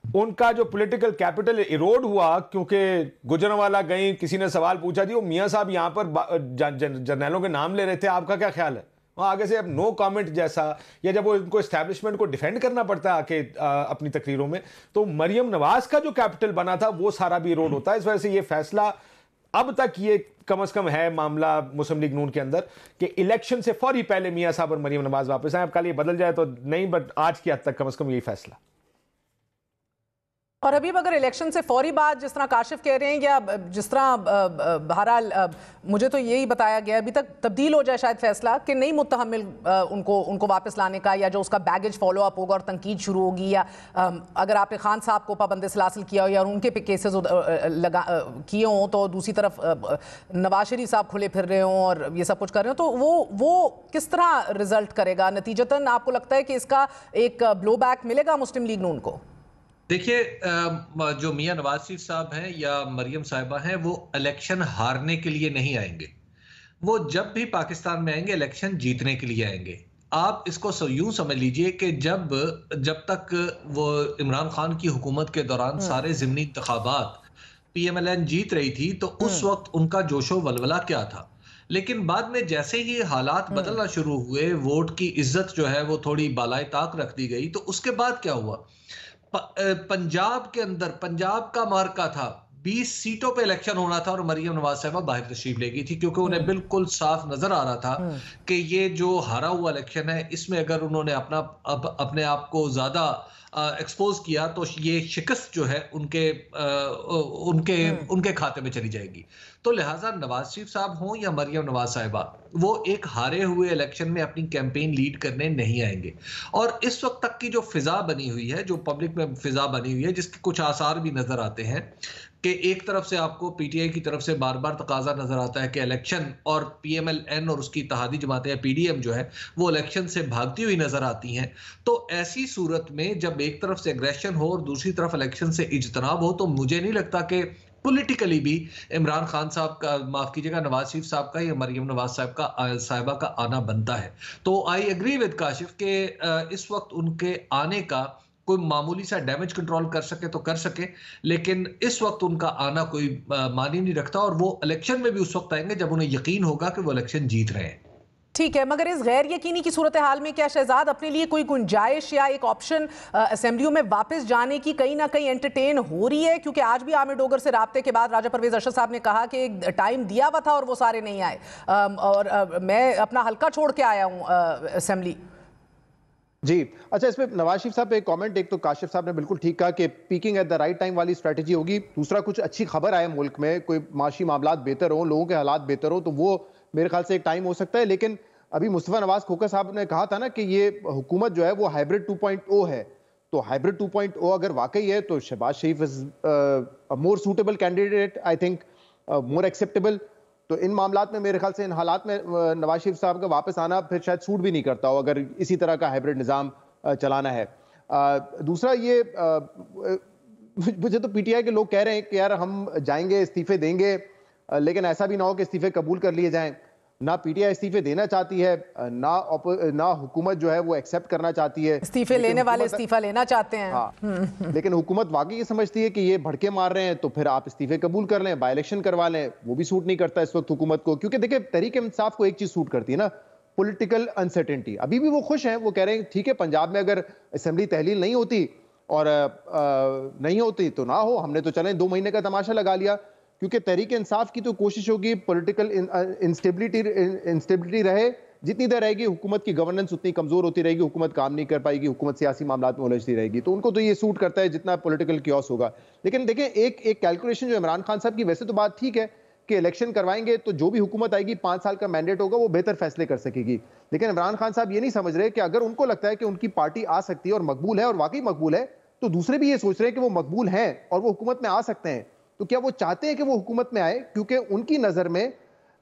उनका जो पॉलिटिकल कैपिटल इरोड हुआ क्योंकि गुजरांवाला गई, किसी ने सवाल पूछा जी वो मियां साहब यहां पर जर्नैलों के नाम ले रहे थे, आपका क्या ख्याल है? आगे से अब नो कमेंट जैसा, या जब वो इनको एस्टैब्लिशमेंट को डिफेंड करना पड़ता है आके अपनी तकरीरों में, तो मरियम नवाज का जो कैपिटल बना था वो सारा भी इरोड होता है। इस वजह से ये फैसला अब तक ये कम से कम है मामला मुस्लिम लीग नून के अंदर कि इलेक्शन से फौरी पहले मियां साहब और मरियम नवाज वापस आए। अब कल ये बदल जाए तो नहीं, बट आज की हद तक कम से कम यही फैसला। और अभी अगर इलेक्शन से फौरी बाद जिस तरह काशिफ कह रहे हैं, या जिस तरह बहरहाल मुझे तो यही बताया गया अभी तक तब्दील हो जाए शायद फैसला कि नहीं मुतहमिल उनको वापस लाने का, या जो उसका बैगेज फॉलो अप होगा और तनकीद शुरू होगी, या अगर आपने खान साहब को पाबंदी से हासिल किया हो या उनके पे केसेस किए हों, तो दूसरी तरफ नवाज शरीफ साहब खुले फिर रहे हों और ये सब कुछ कर रहे हो, तो वो किस तरह रिजल्ट करेगा? नतीजतन आपको लगता है कि इसका एक ब्लो बैक मिलेगा मुस्लिम लीग नून को? देखिए, जो मियां नवाज शरीफ साहब हैं या मरियम साहिबा हैं, वो इलेक्शन हारने के लिए नहीं आएंगे। वो जब भी पाकिस्तान में आएंगे इलेक्शन जीतने के लिए आएंगे। आप इसको यूं समझ लीजिए कि जब तक वो इमरान खान की हुकूमत के दौरान सारे ज़िमनी इंतखाबात PMLN जीत रही थी, तो उस वक्त उनका जोशो वलवला क्या था। लेकिन बाद में जैसे ही हालात बदलना शुरू हुए, वोट की इज्जत जो है वो थोड़ी बालाए ताक रख दी गई, तो उसके बाद क्या हुआ, पंजाब के अंदर पंजाब का मार्का था, 20 सीटों पे इलेक्शन होना था और मरियम नवाज साहिबा बाहर तशरीफ ले गई थी, क्योंकि उन्हें बिल्कुल साफ नजर आ रहा था कि ये जो हारा हुआ इलेक्शन है, इसमें अगर उन्होंने अपने आप को ज्यादा एक्सपोज किया तो ये शिकस्त जो है उनके खाते में चली जाएगी। तो लिहाजा नवाज शरीफ साहब हों या मरियम नवाज साहिबा, वो एक हारे हुए इलेक्शन में अपनी कैंपेन लीड करने नहीं आएंगे। और इस वक्त तक की जो फिजा बनी हुई है, जो पब्लिक में फिजा बनी हुई है, जिसके कुछ आसार भी नजर आते हैं कि एक तरफ से आपको PTI की तरफ से बार बार तकाजा नजर आता है कि इलेक्शन, और PMLN और उसकी इत्तेहादी जमातें या PDM जो है वो इलेक्शन से भागती हुई नजर आती हैं। तो ऐसी सूरत में जब एक तरफ से एग्रेशन हो और दूसरी तरफ इलेक्शन से इज्तनाब हो, तो मुझे नहीं लगता कि पॉलिटिकली भी इमरान खान साहब का, माफ कीजिएगा, नवाज शरीफ साहब का या मरियम नवाज साहिबा का आना बनता है। तो आई एग्री विद काशिफ के इस वक्त उनके आने का कोई मामूली सा डैमेज कंट्रोल कर सके तो कर सके, लेकिन इस वक्त उनका आना कोई मानी नहीं रखता, और वो इलेक्शन में भी उस वक्त आएंगे जब उन्हें यकीन होगा कि वो इलेक्शन जीत रहे हैं। ठीक है, मगर इस गैर यकीनी की सूरत हाल में क्या शहजाद अपने लिए कोई गुंजाइश या एक ऑप्शन असेंबलियों में वापस जाने की कहीं ना कहीं एंटरटेन हो रही है? क्योंकि आज भी आमिर डोगर से राब्ते के बाद राजा परवेज अशरफ साहब ने कहा कि एक टाइम दिया हुआ था और वो सारे नहीं आए, और मैं अपना हल्का छोड़ के आया हूँ असेंबली। जी अच्छा, इसमें नवाज शरीफ साहब पे एक कमेंट, एक तो काशिफ साहब ने बिल्कुल ठीक कहा कि peeking at the right time वाली स्ट्रेटजी होगी। दूसरा, कुछ अच्छी खबर आए मुल्क में, कोई माशी मामलात बेहतर हो, लोगों के हालात बेहतर हो, तो वो मेरे ख्याल से एक टाइम हो सकता है। लेकिन अभी मुस्तफा नवाज खोखर साहब ने कहा था ना कि ये हुकूमत जो है वो हाइब्रिड 2.0 है, तो हाइब्रिड 2.0 अगर वाकई है तो Shehbaz Sharif is more suitable candidate, I think more acceptable. तो इन मामलात में मेरे ख्याल से, इन हालात में नवाज शरीफ साहब का वापस आना फिर शायद सूट भी नहीं करता हो, अगर इसी तरह का हाइब्रिड निज़ाम चलाना है। दूसरा ये, मुझे तो PTI के लोग कह रहे हैं कि यार हम जाएंगे, इस्तीफे देंगे, लेकिन ऐसा भी ना हो कि इस्तीफे कबूल कर लिए जाएं। ना PTI इस्तीफे देना चाहती है, ना हुकूमत जो है वो एक्सेप्ट करना चाहती है। इस्तीफे लेने वाले इस्तीफा लेना चाहते हैं। हाँ, लेकिन हुकूमत वाकई ये समझती है कि ये भड़के मार रहे हैं, तो फिर आप इस्तीफे कबूल कर लें, बाय इलेक्शन करवा लें। वो भी सूट नहीं करता इस वक्त हुकूमत को, क्योंकि देखिए तहरीक इंसाफ को एक चीज सूट करती है ना, पॉलिटिकल अनसर्टेनिटी। अभी भी वो खुश हैं, वो कह रहे हैं ठीक है, पंजाब में अगर असेंबली तहलील नहीं होती और नहीं होती तो ना हो, हमने तो चले 2 महीने का तमाशा लगा लिया। क्योंकि तहरीक इंसाफ की तो कोशिश होगी पॉलिटिकल इंस्टेबिलिटी रहे, जितनी देर रहेगी हुकूमत की गवर्नेंस उतनी कमजोर होती रहेगी, हुकूमत काम नहीं कर पाएगी, हुकूमत सियासी मामलात में उलझती रहेगी। तो उनको तो ये सूट करता है जितना पॉलिटिकल क्योस होगा। लेकिन देखें, एक कैलकुलेशन जो इमरान खान साहब की, वैसे तो बात ठीक है कि इलेक्शन करवाएंगे तो जो भी हुकूमत आएगी 5 साल का मैंडेट होगा, वो बेहतर फैसले कर सकेगी। लेकिन इमरान खान साहब ये नहीं समझ रहे कि अगर उनको लगता है कि उनकी पार्टी आ सकती है और मकबूल है, और वाकई मकबूल है, तो दूसरे भी ये सोच रहे हैं कि वो मकबूल हैं और वो हुकूमत में आ सकते हैं। तो क्या वो चाहते हैं कि वो हुकूमत में आए? क्योंकि उनकी नजर में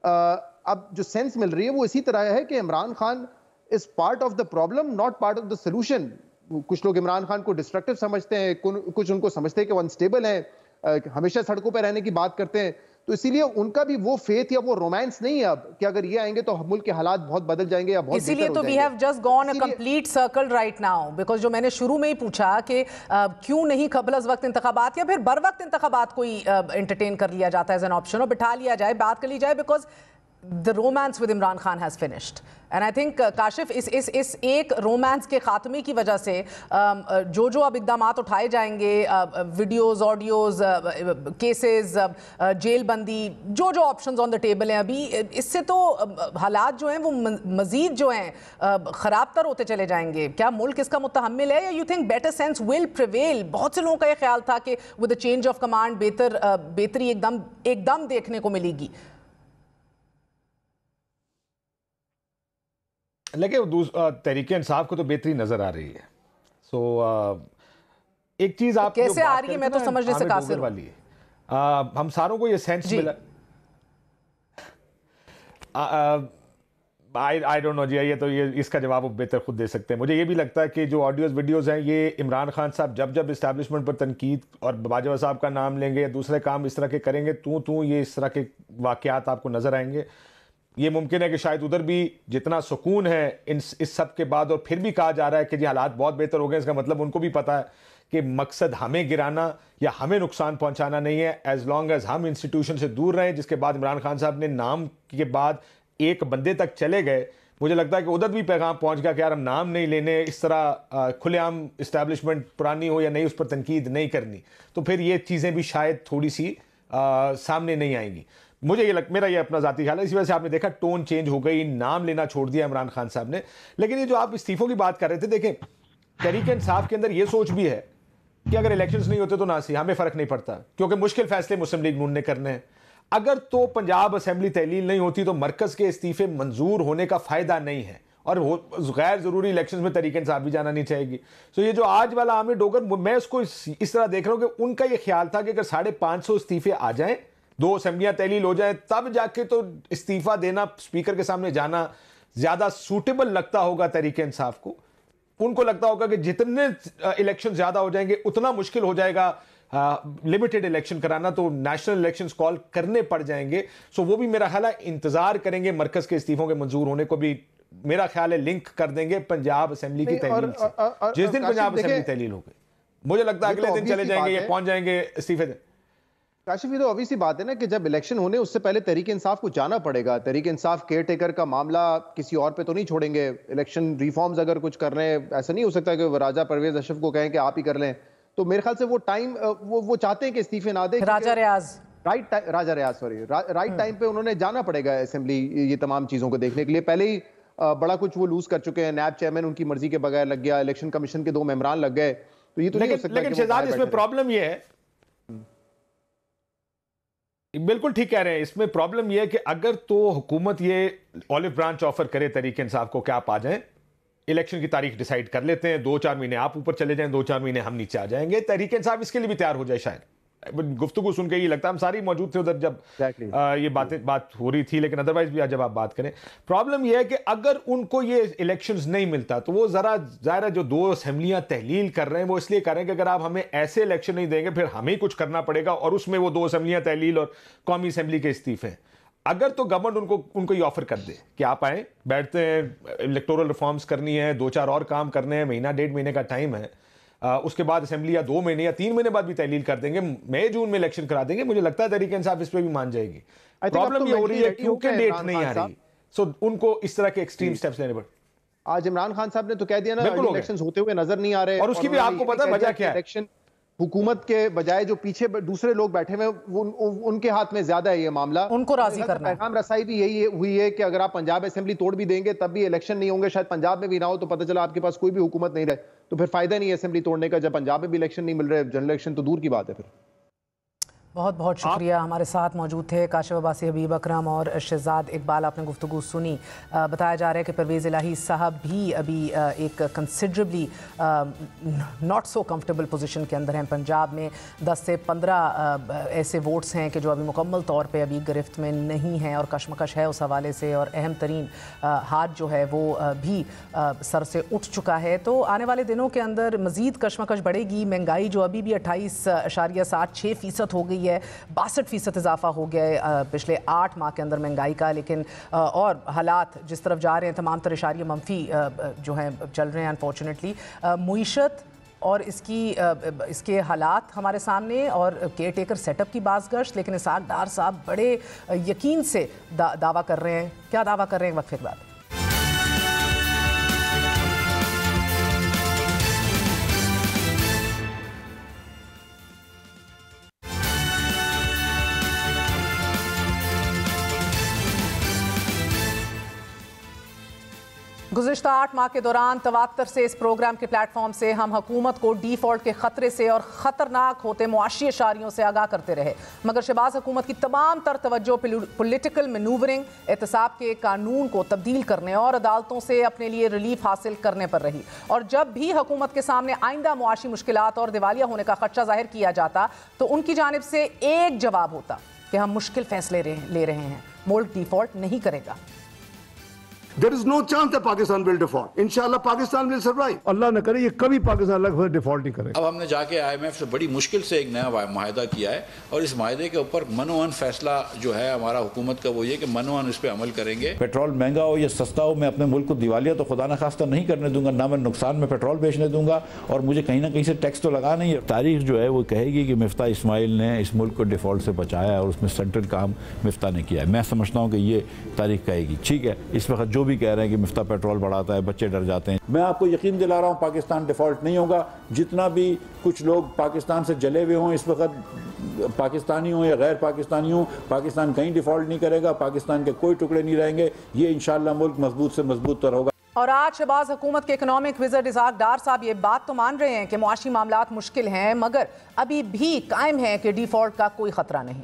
अब जो सेंस मिल रही है वो इसी तरह है कि Imran Khan is part of the problem, not part of the solution. कुछ लोग इमरान खान को डिस्ट्रक्टिव समझते हैं, कुछ उनको समझते हैं कि वो अनस्टेबल है, हमेशा सड़कों पर रहने की बात करते हैं। तो इसीलिए उनका भी वो फेथ या वो रोमांस नहीं है अब कि अगर ये आएंगे तो मुल्क के हालात बहुत बदल जाएंगे या बहुत इसीलिए तो we have just gone a complete circle right now, because जो मैंने शुरू में ही पूछा कि क्यों नहीं कबल वक्त इंतखाबात या फिर बर वक्त इंतखाबात कोई एंटरटेन कर लिया जाता है एज एन ऑप्शन, और बिठा लिया जाए, बात कर ली जाए, because the romance with Imran Khan has finished. And I think Kashif इस एक रोमांस के खात्मे की वजह से जो अब इकदामात उठाए जाएंगे, वीडियोस, ऑडियोज, केसेस, जेल बंदी, जो ऑप्शंस ऑन द टेबल हैं अभी, इससे तो हालात जो हैं वो मजीद जो हैं ख़राब तर होते चले जाएंगे। क्या मुल्क इसका मुतहम्मिल है, या you think better sense will prevail? बहुत से लोगों का ये ख्याल था कि with the change of command बेहतरी एकदम देखने को मिलेगी। लेकिन तहरीके इंसाफ को तो बेहतरी नजर आ रही है। सो एक चीज आप कैसे आ रही है, मैं तो समझने से कासिर वाली है। हम सारों को ये सेंस मिला, आई डोंट नो जी, ये इसका जवाब वो बेहतर खुद दे सकते हैं। मुझे ये भी लगता है कि जो ऑडियोज वीडियोस हैं, ये इमरान खान साहब जब इस्टेब्लिशमेंट पर तनकीद और बाजवा साहब का नाम लेंगे या दूसरे काम इस तरह के करेंगे, ये इस तरह के वाकयात आपको नजर आएंगे। ये मुमकिन है कि शायद उधर भी जितना सुकून है इस सब के बाद, और फिर भी कहा जा रहा है कि जी हालात बहुत बेहतर हो गए, इसका मतलब उनको भी पता है कि मकसद हमें गिराना या हमें नुकसान पहुंचाना नहीं है, एज लॉन्ग एज हम इंस्टीट्यूशन से दूर रहें। जिसके बाद इमरान खान साहब ने नाम के बाद एक बंदे तक चले गए, मुझे लगता है कि उधर भी पैगाम पहुंच गया कि यार हम नाम नहीं लेने, इस तरह खुलेआम इस्टेब्लिशमेंट पुरानी हो या नहीं उस पर तनकीद नहीं करनी, तो फिर ये चीज़ें भी शायद थोड़ी सी सामने नहीं आएंगी। मुझे ये मेरा ये अपना जाती ख्याल है। इसी वजह से आपने देखा टोन चेंज हो गई, नाम लेना छोड़ दिया इमरान खान साहब ने। लेकिन ये जो आप इस्तीफों की बात कर रहे थे, देखें तहरीक इंसाफ के अंदर ये सोच भी है कि अगर इलेक्शंस नहीं होते तो ना सही, हमें फर्क नहीं पड़ता, क्योंकि मुश्किल फैसले मुस्लिम लीग नून ने करने हैं। अगर तो पंजाब असेंबली तहलील नहीं होती तो मरकज के इस्तीफे मंजूर होने का फायदा नहीं है, और गैर जरूरी इलेक्शंस में तहरीक इंसाफ भी जाना नहीं चाहेगी। तो ये जो आज वाला आमिर डोगर, मैं उसको इस तरह देख रहा हूं कि उनका ये ख्याल था कि अगर 550 इस्तीफे आ जाएं, 2 असेंबलियां तहलील हो जाए, तब जाके तो इस्तीफा देना, स्पीकर के सामने जाना ज्यादा सूटेबल लगता होगा तहरीक इंसाफ को। उनको लगता होगा कि जितने इलेक्शन ज्यादा हो जाएंगे उतना मुश्किल हो जाएगा लिमिटेड इलेक्शन कराना, तो नेशनल इलेक्शंस कॉल करने पड़ जाएंगे। सो वो भी मेरा ख्याल है इंतजार करेंगे मरकज के इस्तीफों के मंजूर होने को भी, मेरा ख्याल है लिंक कर देंगे पंजाब असेंबली की तहलील से। जिस दिन पंजाब असेंबली तहलील हो गई, मुझे लगता है अगले दिन चले जाएंगे, ये पहुंच जाएंगे इस्तीफे। काशिफ, ये तो अभी सी बात है ना कि जब इलेक्शन होने उससे पहले तहरीक इंसाफ को जाना पड़ेगा। तहरीक इंसाफ केयर टेकर का मामला किसी और पे तो नहीं छोड़ेंगे। इलेक्शन रिफॉर्म्स अगर कुछ कर रहे हैं, ऐसा नहीं हो सकता कि राजा परवेज अशरफ को कहें कि आप ही कर लें। तो मेरे ख्याल से वो टाइम वो चाहते हैं कि इस्तीफे ना दे। राजा रियाज राइट टाइम पे उन्होंने जाना पड़ेगा असेंबली, ये तमाम चीजों को देखने के लिए। पहले ही बड़ा कुछ वो लूज कर चुके हैं। नैब चेयरमैन उनकी मर्जी के बगैर लग गया, इलेक्शन कमीशन के 2 मेंबरान लग गए, तो ये तो नहीं हो सकता। लेकिन शहजाद, इसमें प्रॉब्लम ये है, बिल्कुल ठीक कह रहे हैं, इसमें प्रॉब्लम यह है कि अगर तो हुकूमत ये ऑलिव ब्रांच ऑफर करे तहरीक इंसाफ को कि आप आ जाएं, इलेक्शन की तारीख डिसाइड कर लेते हैं, 2-4 महीने आप ऊपर चले जाएं, 2-4 महीने हम नीचे आ जाएंगे, तहरीक इंसाफ इसके लिए भी तैयार हो जाए। शायद गुफ्तगू सुन के ये लगता है, हम सारे मौजूद थे उधर जब ये बात हो रही थी, लेकिन अदरवाइज भी आज जब आप बात करें, प्रॉब्लम यह है कि अगर उनको ये इलेक्शंस नहीं मिलता तो वो जरा ज़ाहिर, जो 2 असेंबलियां तहलील कर रहे हैं वो इसलिए कर रहे हैं कि अगर आप हमें ऐसे इलेक्शन नहीं देंगे फिर हमें ही कुछ करना पड़ेगा, और उसमें वो 2 असेंबलियां तहलील और कौमी असेंबली के इस्तीफे हैं। अगर तो गवर्नमेंट उनको ये ऑफर कर दे कि आप आए, बैठते हैं, इलेक्टोरल रिफॉर्म्स करनी है, 2-4 और काम करने हैं, महीना 1.5 महीने का टाइम है, उसके बाद असेंबली या 2 महीने या 3 महीने बाद भी तहलील कर देंगे, मई जून में इलेक्शन करा देंगे, मुझे लगता है तहरीक इंसाफ इस पे भी मान जाएगी। प्रॉब्लम ये हो रही है क्योंकि डेट नहीं आ रही, सो उनको इस तरह के एक्सट्रीम स्टेप्स लेने पड़े। आज इमरान खान साहब ने तो कह दिया ना, इलेक्शंस होते हुए नजर नहीं आ रहे, और उसकी भी आपको पता है वजह क्या है? इलेक्शन हुकूमत के बजाय जो पीछे दूसरे लोग बैठे हुए उनके हाथ में ज्यादा है ये मामला, उनको राजी करना है। पैगाम रसाई भी यही हुई है कि अगर आप पंजाब असेंबली तोड़ भी देंगे तब भी इलेक्शन नहीं होंगे, शायद पंजाब में भी ना हो, तो पता चला आपके पास कोई भी हुकूमत नहीं रहे, तो फिर फायदा नहीं है असेंबली तोड़ने का। जब पंजाब में भी इलेक्शन नहीं मिल रहे, जनरल इलेक्शन तो दूर की बात है। फिर बहुत बहुत शुक्रिया, हमारे साथ मौजूद थे काशिफ अब्बासी, हबीब अकरम और शहजाद इकबाल। आपने गुफ्तगू सुनी। बताया जा रहा है कि परवेज़ इलाही साहब भी अभी एक considerably not so comfortable position के अंदर हैं। पंजाब में 10 से 15 ऐसे वोट्स हैं कि जो अभी मुकम्मल तौर पे अभी गिरफ्त में नहीं हैं, और कशमकश है उस हवाले से, और अहम तरीन हाथ जो है वो भी सर से उठ चुका है। तो आने वाले दिनों के अंदर मज़ीद कशमकश बढ़ेगी। महंगाई जो अभी भी 28.76% हो गई है, 62% इजाफा हो गया है पिछले 8 माह के अंदर महंगाई का। लेकिन और हालात जिस तरफ जा रहे हैं, तमाम तरह इशारे मंफी जो हैं चल रहे हैं अनफॉर्चुनेटली। मुईशत और इसके हालात हमारे सामने, और केयर टेकर सेटअप की बाज़गश्त। लेकिन इसहाक डार साहब बड़े यकीन से दावा कर रहे हैं। क्या दावा कर रहे हैं, वक्फे के बाद। गुज़िश्ता 8 माह के दौरान तवात्तर से इस प्रोग्राम के प्लेटफॉर्म से हम हुकूमत को डिफ़ॉल्ट के ख़तरे से और ख़तरनाक होते मुआशी इशारियों से आगाह करते रहे, मगर शहबाज हुकूमत की तमाम तर तवज्जो पोलिटिकल मनूवरिंग, एहतसाब के कानून को तब्दील करने और अदालतों से अपने लिए रिलीफ हासिल करने पर रही। और जब भी हुकूमत के सामने आइंदा मुआशी मुश्किलात और दिवालिया होने का खदशा जाहिर किया जाता तो उनकी जानिब से एक जवाब होता कि हम मुश्किल फैसले ले रहे हैं, मुल्क डिफ़ॉल्ट नहीं करेगा। There is no chance that Pakistan will default. इंशाल्लाह पाकिस्तान विल सर्वाइव। अल्लाह न करे ये कभी पाकिस्तान लगभग डिफॉल्ट नहीं करेगा। अब हमने जाके IMF से बड़ी मुश्किल से एक नया माहिदा किया है और इस माहिदे के ऊपर मनोअन फैसला जो है हमारा हुकूमत का वो ये कि मनोअन इस पे अमल करेंगे। पेट्रोल महंगा हो या सस्ता हो, मैं अपने मुल्क को दिवालिया तो खुदा न खास्ता नहीं करने दूंगा, ना मैं नुकसान में पेट्रोल बेचने दूंगा और मुझे कहीं ना कहीं से टैक्स तो लगा नहीं है। तारीख जो है वो कहेगी कि मिफ्ता इस्माइल ने इस मुल्क को डिफॉल्ट से बचाया और उसमें सेंट्रल काम मिफ्ता ने किया है। मैं समझता हूँ कि ये तारीख कहेगी। ठीक है, इस वक्त जो भी कह रहे हैं कि मिफ्ता पेट्रोल बढ़ाता है, बच्चे डर जाते हैं, मैं आपको यकीन दिला रहा हूँ पाकिस्तान डिफॉल्ट नहीं होगा। जितना भी कुछ लोग पाकिस्तान से जले हुए हों इस वक्त, पाकिस्तानी हो या गैर पाकिस्तानी हो, पाकिस्तान कहीं डिफॉल्ट नहीं करेगा, पाकिस्तान के कोई टुकड़े नहीं रहेंगे। ये इंशाल्लाह मुल्क मजबूत से मजबूत तर होगा। और आज शहबाज हुकूमत के इकोनॉमिक विज़िट इज़हाक डार साहब ये बात तो मान रहे हैं कि मुआशी मामलात मुश्किल हैं, मगर अभी भी कायम है कि डिफॉल्ट का कोई खतरा नहीं।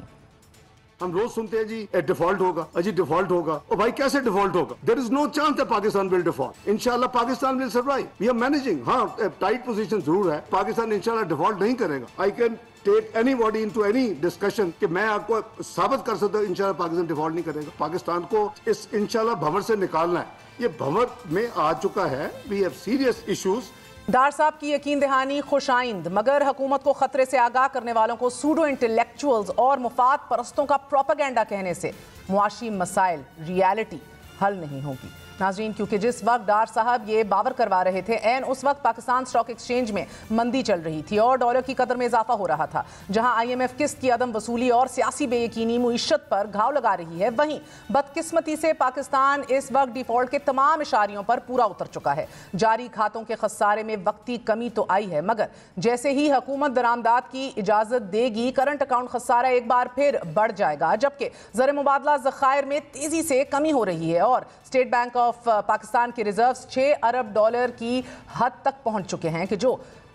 हम रोज सुनते हैं जी डिफॉल्ट होगा, अजी डिफॉल्ट होगा। ओ भाई कैसे डिफॉल्ट होगा? There is no chance that Pakistan will default. इंशाल्लाह Pakistan will survive. We are managing. हाँ, टाइट पोजीशन जरूर है, पाकिस्तान इंशाल्लाह डिफॉल्ट नहीं करेगा। I can take anybody into any discussion कि मैं आपको साबित कर सकता हूं इंशाल्लाह पाकिस्तान डिफॉल्ट नहीं करेगा। पाकिस्तान को इस इंशाल्लाह भंवर से निकालना है। ये भंवर में आ चुका है। We have serious issues. Dar साहब की यकीन दहानी खुशाइंद, मगर हुकूमत को खतरे से आगाह करने वालों को सूडो इंटेलेक्चुअल्स और मुफाद परस्तों का प्रोपेगेंडा कहने से मुआशी मसाइल रियलिटी हल नहीं होगी। नाज़रीन, क्योंकि जिस वक्त डार साहब ये बावर करवा रहे थे, एन उस वक्त पाकिस्तान स्टॉक एक्सचेंज में मंदी चल रही थी और डॉलर की कदर में इजाफा हो रहा था। जहां IMF किस्त की अदम वसूली और सियासी बेयकीनी मुईशत पर घाव लगा रही है, वहीं बदकिस्मती से पाकिस्तान इस वक्त डिफॉल्ट के तमाम इशारियों पर पूरा उतर चुका है। जारी खातों के खसारे में वक्ती कमी तो आई है, मगर जैसे ही हुकूमत दरामदाद की इजाजत देगी, करंट अकाउंट खसारा एक बार फिर बढ़ जाएगा। जबकि ज़र मुबादला ज़खायर में तेजी से कमी हो रही है और स्टेट बैंक ऑफ पाकिस्तान के रिजर्व्स 6 अरब डॉलर की हद तक पहुंच चुके हैं कि जो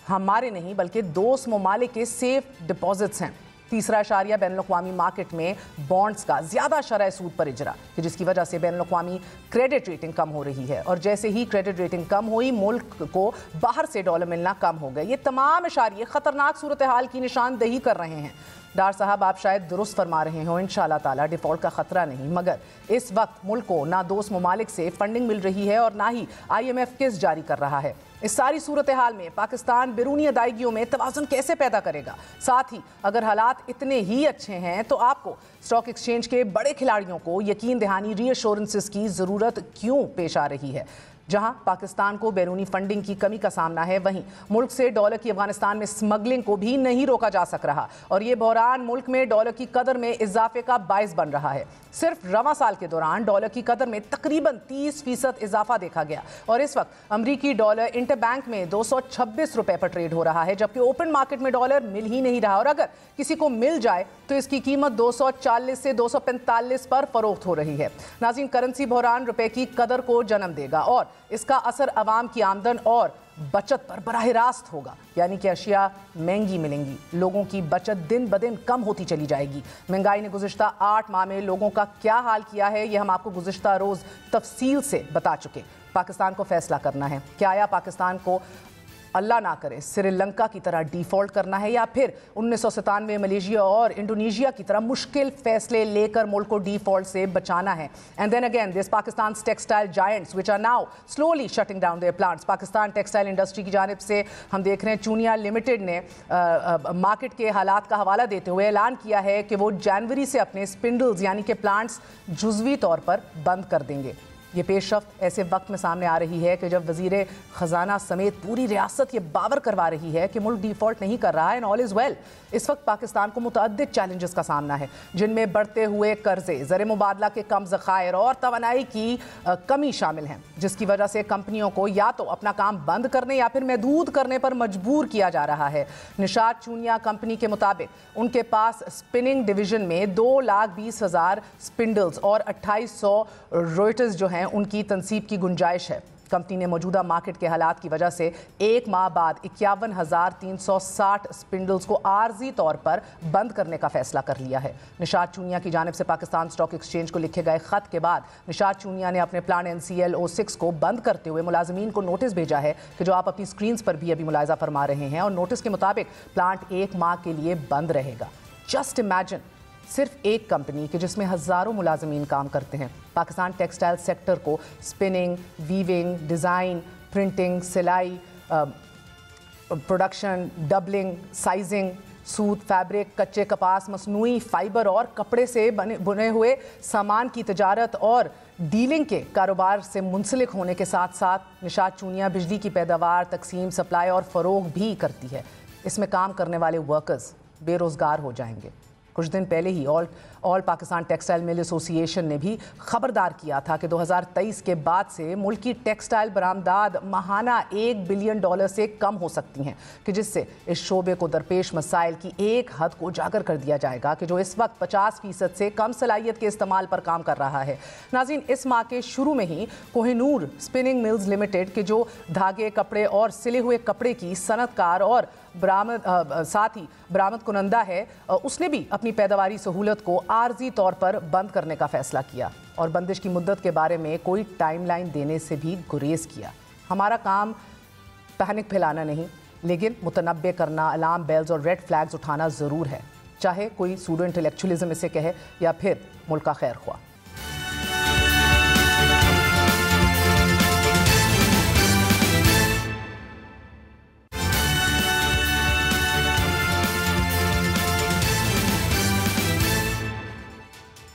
हमारे नहीं बल्कि दोस्त ममालिक के सेफ डिपॉजिट्स हैं। तीसरा इशारिया बैनुल-अक़वामी मार्केट में बॉन्ड्स का ज़्यादा शरह सूद पर इजरा, कि जिसकी वजह से बैनुल-अक़वामी क्रेडिट रेटिंग कम हो रही है और जैसे ही क्रेडिट रेटिंग कम हुई, मुल्क को बाहर से डॉलर मिलना कम हो गए। ये तमाम इशारिये ख़तरनाक सूरत हाल की निशानदेही कर रहे हैं। डार साहब, आप शायद दुरुस्त फरमा रहे हो, इंशाअल्लाह ताला डिफ़ॉल्ट का ख़तरा नहीं, मगर इस वक्त मुल्क को ना दोस्त ममालिक से फंडिंग मिल रही है और ना ही IMF किस्त जारी कर रहा है। इस सारी सूरत हाल में पाकिस्तान बैरूनी अदायगियों में तवाज़ुन कैसे पैदा करेगा? साथ ही अगर हालात इतने ही अच्छे हैं तो आपको स्टॉक एक्सचेंज के बड़े खिलाड़ियों को यकीन दहानी रीअश्योरेंसेस की ज़रूरत क्यों पेश आ रही है? जहां पाकिस्तान को बैरूनी फंडिंग की कमी का सामना है, वहीं मुल्क से डॉलर की अफगानिस्तान में स्मगलिंग को भी नहीं रोका जा सक रहा और ये बहरान मुल्क में डॉलर की कदर में इजाफे का बायस बन रहा है। सिर्फ रवां साल के दौरान डॉलर की कदर में तकरीबन 30% इजाफा देखा गया और इस वक्त अमरीकी डॉलर इंटरबैंक में 226 रुपए पर ट्रेड हो रहा है, जबकि ओपन मार्केट में डॉलर मिल ही नहीं रहा और अगर किसी को मिल जाए तो इसकी कीमत 240 से 245 पर फरोख्त हो रही है। नाज़रीन, करेंसी बहरान रुपए की कदर को जन्म देगा और इसका असर अवाम की आमदन और बचत पर बराह रास्त होगा, यानी कि अशिया महंगी मिलेंगी, लोगों की बचत दिन ब दिन कम होती चली जाएगी। महंगाई ने गुज़िश्ता 8 माह में लोगों का क्या हाल किया है, यह हम आपको गुज़िश्ता रोज़ तफसील से बता चुके। पाकिस्तान को फैसला करना है कि आया पाकिस्तान को अल्लाह ना करे श्रीलंका की तरह डिफ़ॉल्ट करना है या फिर 1997 मलेशिया और इंडोनेशिया की तरह मुश्किल फैसले लेकर मुल्क को डिफ़ॉल्ट से बचाना है। And then again this Pakistan textile giants which are now slowly shutting down their plants. Pakistan textile industry की जानिब से हम देख रहे हैं चूनिया लिमिटेड ने मार्केट के हालात का हवाला देते हुए ऐलान किया है कि वो जनवरी से अपने स्पिंडल्स यानी कि प्लांट्स जुज़वी तौर पर बंद कर देंगे। ये पेशरफ्त ऐसे वक्त में सामने आ रही है कि जब वज़ीर ख़जाना समेत पूरी रियासत ये बावर करवा रही है कि मुल्क डिफ़ॉल्ट नहीं कर रहा है एंड ऑल इज़ वेल। इस वक्त पाकिस्तान को मुतअद्दिद चैलेंजेस का सामना है, जिनमें बढ़ते हुए कर्जे, ज़र मुबादला के कम ज़खायर और तवानाई की कमी शामिल हैं, जिसकी वजह से कंपनियों को या तो अपना काम बंद करने या फिर महदूद करने पर मजबूर किया जा रहा है। निशात चूनिया कंपनी के मुताबिक उनके पास स्पिनिंग डिवीज़न में 2,20,000 स्पिंडल्स और 2800 रोटर्स जो हैं उनकी तनसीब की गुंजाइश है। कंपनी ने मौजूदा मार्केट के हालात की वजह से एक माह बाद 51,360 स्पिंडल्स को आर्जी तौर पर बंद करने का फैसला कर लिया है। निशात चूनिया की जानिब से पाकिस्तान स्टॉक एक्सचेंज को लिखे गए खत के बाद निशात चूनिया ने अपने प्लान NCL 06 को बंद करते हुए मुलाजमीन को नोटिस भेजा है कि जो आप अपनी स्क्रीन पर भी अभी मुलाहिजा फरमा रहे हैं, और नोटिस के मुताबिक प्लांट एक माह के लिए बंद रहेगा। जस्ट इमेजिन सिर्फ एक कंपनी कि जिसमें हज़ारों मुलाजमीन काम करते हैं। पाकिस्तान टेक्सटाइल सेक्टर को स्पिनिंग, वीविंग, डिज़ाइन, प्रिंटिंग, सिलाई, प्रोडक्शन, डबलिंग, साइजिंग, सूत, फैब्रिक, कच्चे कपास, मसनूई फाइबर और कपड़े से बुने हुए सामान की तजारत और डीलिंग के कारोबार से मुंसलिक होने के साथ साथ निशात चूनियाँ बिजली की पैदावार, तकसीम, सप्लाई और फ़रोग भी करती है। इसमें काम करने वाले वर्कर्स बेरोज़गार हो जाएंगे। कुछ दिन पहले ही all Pakistan textile mill association ने भी खबरदार किया था कि 2023 के बाद से मुल्क की टेक्सटाइल बरामदात माहाना $1 बिलियन से कम हो सकती हैं, कि जिससे इस शोबे को दरपेश मसाइल की एक हद को उजागर कर दिया जाएगा कि जो इस वक्त 50% से कम सलाहियत के इस्तेमाल पर काम कर रहा है। नाज़रीन, इस माह के शुरू में ही कोहिनूर स्पिनिंग मिल्स लिमिटेड के जो धागे, कपड़े और सिले हुए कपड़े की सनतकार और साथ ही बरामद कुनंदा है, उसने भी अपनी पैदावारी सहूलत को आर्जी तौर पर बंद करने का फैसला किया और बंदिश की मुद्दत के बारे में कोई टाइमलाइन देने से भी गुरेज किया। हमारा काम पैनिक फैलाना नहीं, लेकिन मुतनब्बे करना, अलार्म बेल्स और रेड फ्लैग्स उठाना ज़रूर है, चाहे कोई सूडो इंटेलेक्चुअलिज्म इसे कहे या फिर मुल्क का खैर ख्वाह।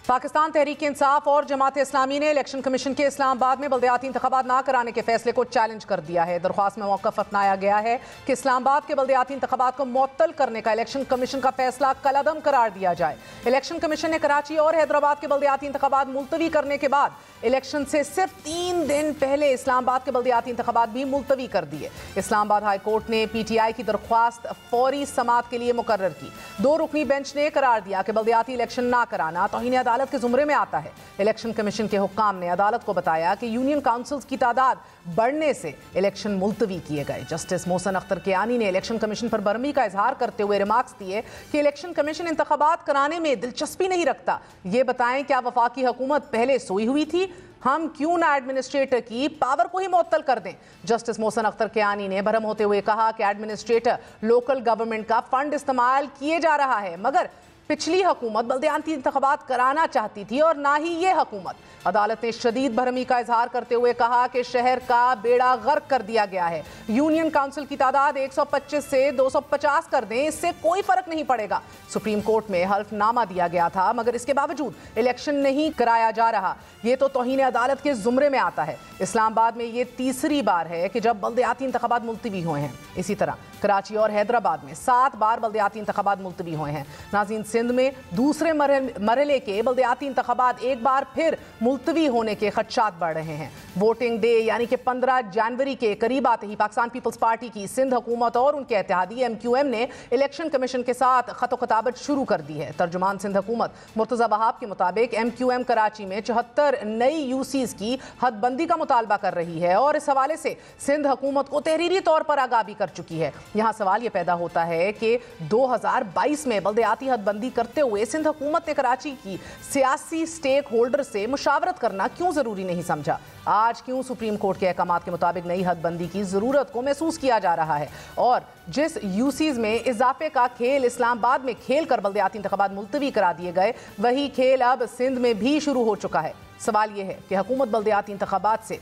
पाकिस्तान तहरीक इंसाफ और जमात इस्लामी ने इलेक्शन कमीशन के इस्लामाबाद में बल्दियाती इंतखाबात ना कराने के फैसले को चैलेंज कर दिया है। दरख्वास्त में मौक़िफ़ अपनाया गया है कि इस्लामाबाद के बल्दियाती इंतखाबात को मुअत्तल करने का इलेक्शन कमीशन का फैसला कलअदम करार दिया जाए। इलेक्शन कमीशन ने कराची और हैदराबाद के बल्दियाती इंतखाबात मुलतवी करने के बाद इलेक्शन से सिर्फ 3 दिन पहले इस्लामाबाद के बल्दियाती इंतखाबात भी मुलतवी कर दिए। इस्लामाबाद हाई कोर्ट ने PTI की दरख्वास्त फौरी समाअत के लिए मुकर्रर की। 2 रुकनी बेंच ने करार दिया कि बल्दियाती इलेक्शन ना कराना तौहीन अदालत के जुमरे में आता है। इलेक्शन कमीशन के हुक्काम ने अदालत को बताया कि यूनियन काउंसिल्स की तादाद बढ़ने से इलेक्शन मुलतवी किए गए। जस्टिस मोहसन अख्तर कियानी ने इलेक्शन कमीशन पर बरहमी का इजहार करते हुए रिमार्क्स दिए कि इलेक्शन कमीशन इंतखाबात कराने में दिलचस्पी नहीं रखता। ये बताएं, क्या वफाकी हुकूमत पहले सोई हुई थी? हम क्यों ना एडमिनिस्ट्रेटर की पावर को ही मुअत्तल कर दें। जस्टिस मोहसन अख्तर कियानी ने भरम होते हुए कहा कि एडमिनिस्ट्रेटर लोकल गवर्नमेंट का फंड इस्तेमाल किए जा रहा है, मगर पिछली हुकूमत बल्दियाती इंतखाबात कराना चाहती थी और ना ही ये हुकूमत। अदालत ने शदीद भरमी का इजहार करते हुए कहा कि शहर का बेड़ा गर्क कर दिया गया है। यूनियन काउंसिल की तादाद 125 से 250 कर दें, इससे कोई फर्क नहीं पड़ेगा। सुप्रीम कोर्ट में हल्फनामा दिया गया था, मगर इसके बावजूद इलेक्शन नहीं कराया जा रहा। ये तो तौहीन अदालत के जुमरे में आता है। इस्लामाबाद में ये तीसरी बार है कि जब बल्दियाती इंतखाबात मुलतवी हुए हैं। इसी तरह कराची और हैदराबाद में 7 बार बल्दियाती इंतखाबात मुलतवी हुए हैं। नाज़रीन, सिंध में दूसरे मरहले के बल्दियाती इंतखाबात एक बार फिर मुलतवी होने के खदशात बढ़ रहे हैं। वोटिंग डे यानी कि 15 जनवरी के करीब आते ही पाकिस्तान पीपल्स पार्टी की सिंध हुकूमत और उनके इत्तेहादी MQM ने इलेक्शन कमीशन के साथ खत खताबत शुरू कर दी है। तर्जुमान सिंध हुकूमत मुर्तज़ा वहाब के मुताबिक MQM कराची में 74 नई UCs की हदबंदी का मुतालबा कर रही है और इस हवाले से सिंध हुकूमत को तहरीरी तौर पर आगाह भी कर चुकी है। यहाँ सवाल ये पैदा होता है कि 2022 में बल्दियाती हदबंदी करते हुए सिंध हुकूमत ने कराची की सियासी स्टेक होल्डर से मुशावरत करना क्यों ज़रूरी नहीं समझा? आज क्यों सुप्रीम कोर्ट के अहकामात के मुताबिक नई हदबंदी की ज़रूरत को महसूस किया जा रहा है? और जिस UCs में इजाफे का खेल इस्लामाबाद में खेल कर बल्दियाती इंतखाबात मुलतवी करा दिए गए, वही खेल अब सिंध में भी शुरू हो चुका है। सवाल यह है कि हुकूमत बल्दियाती इंतखाबात से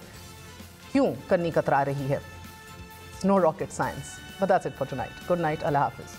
क्यों करनी कतरा रही है? No rocket science. But that's it for tonight. Good night. Allah Hafiz.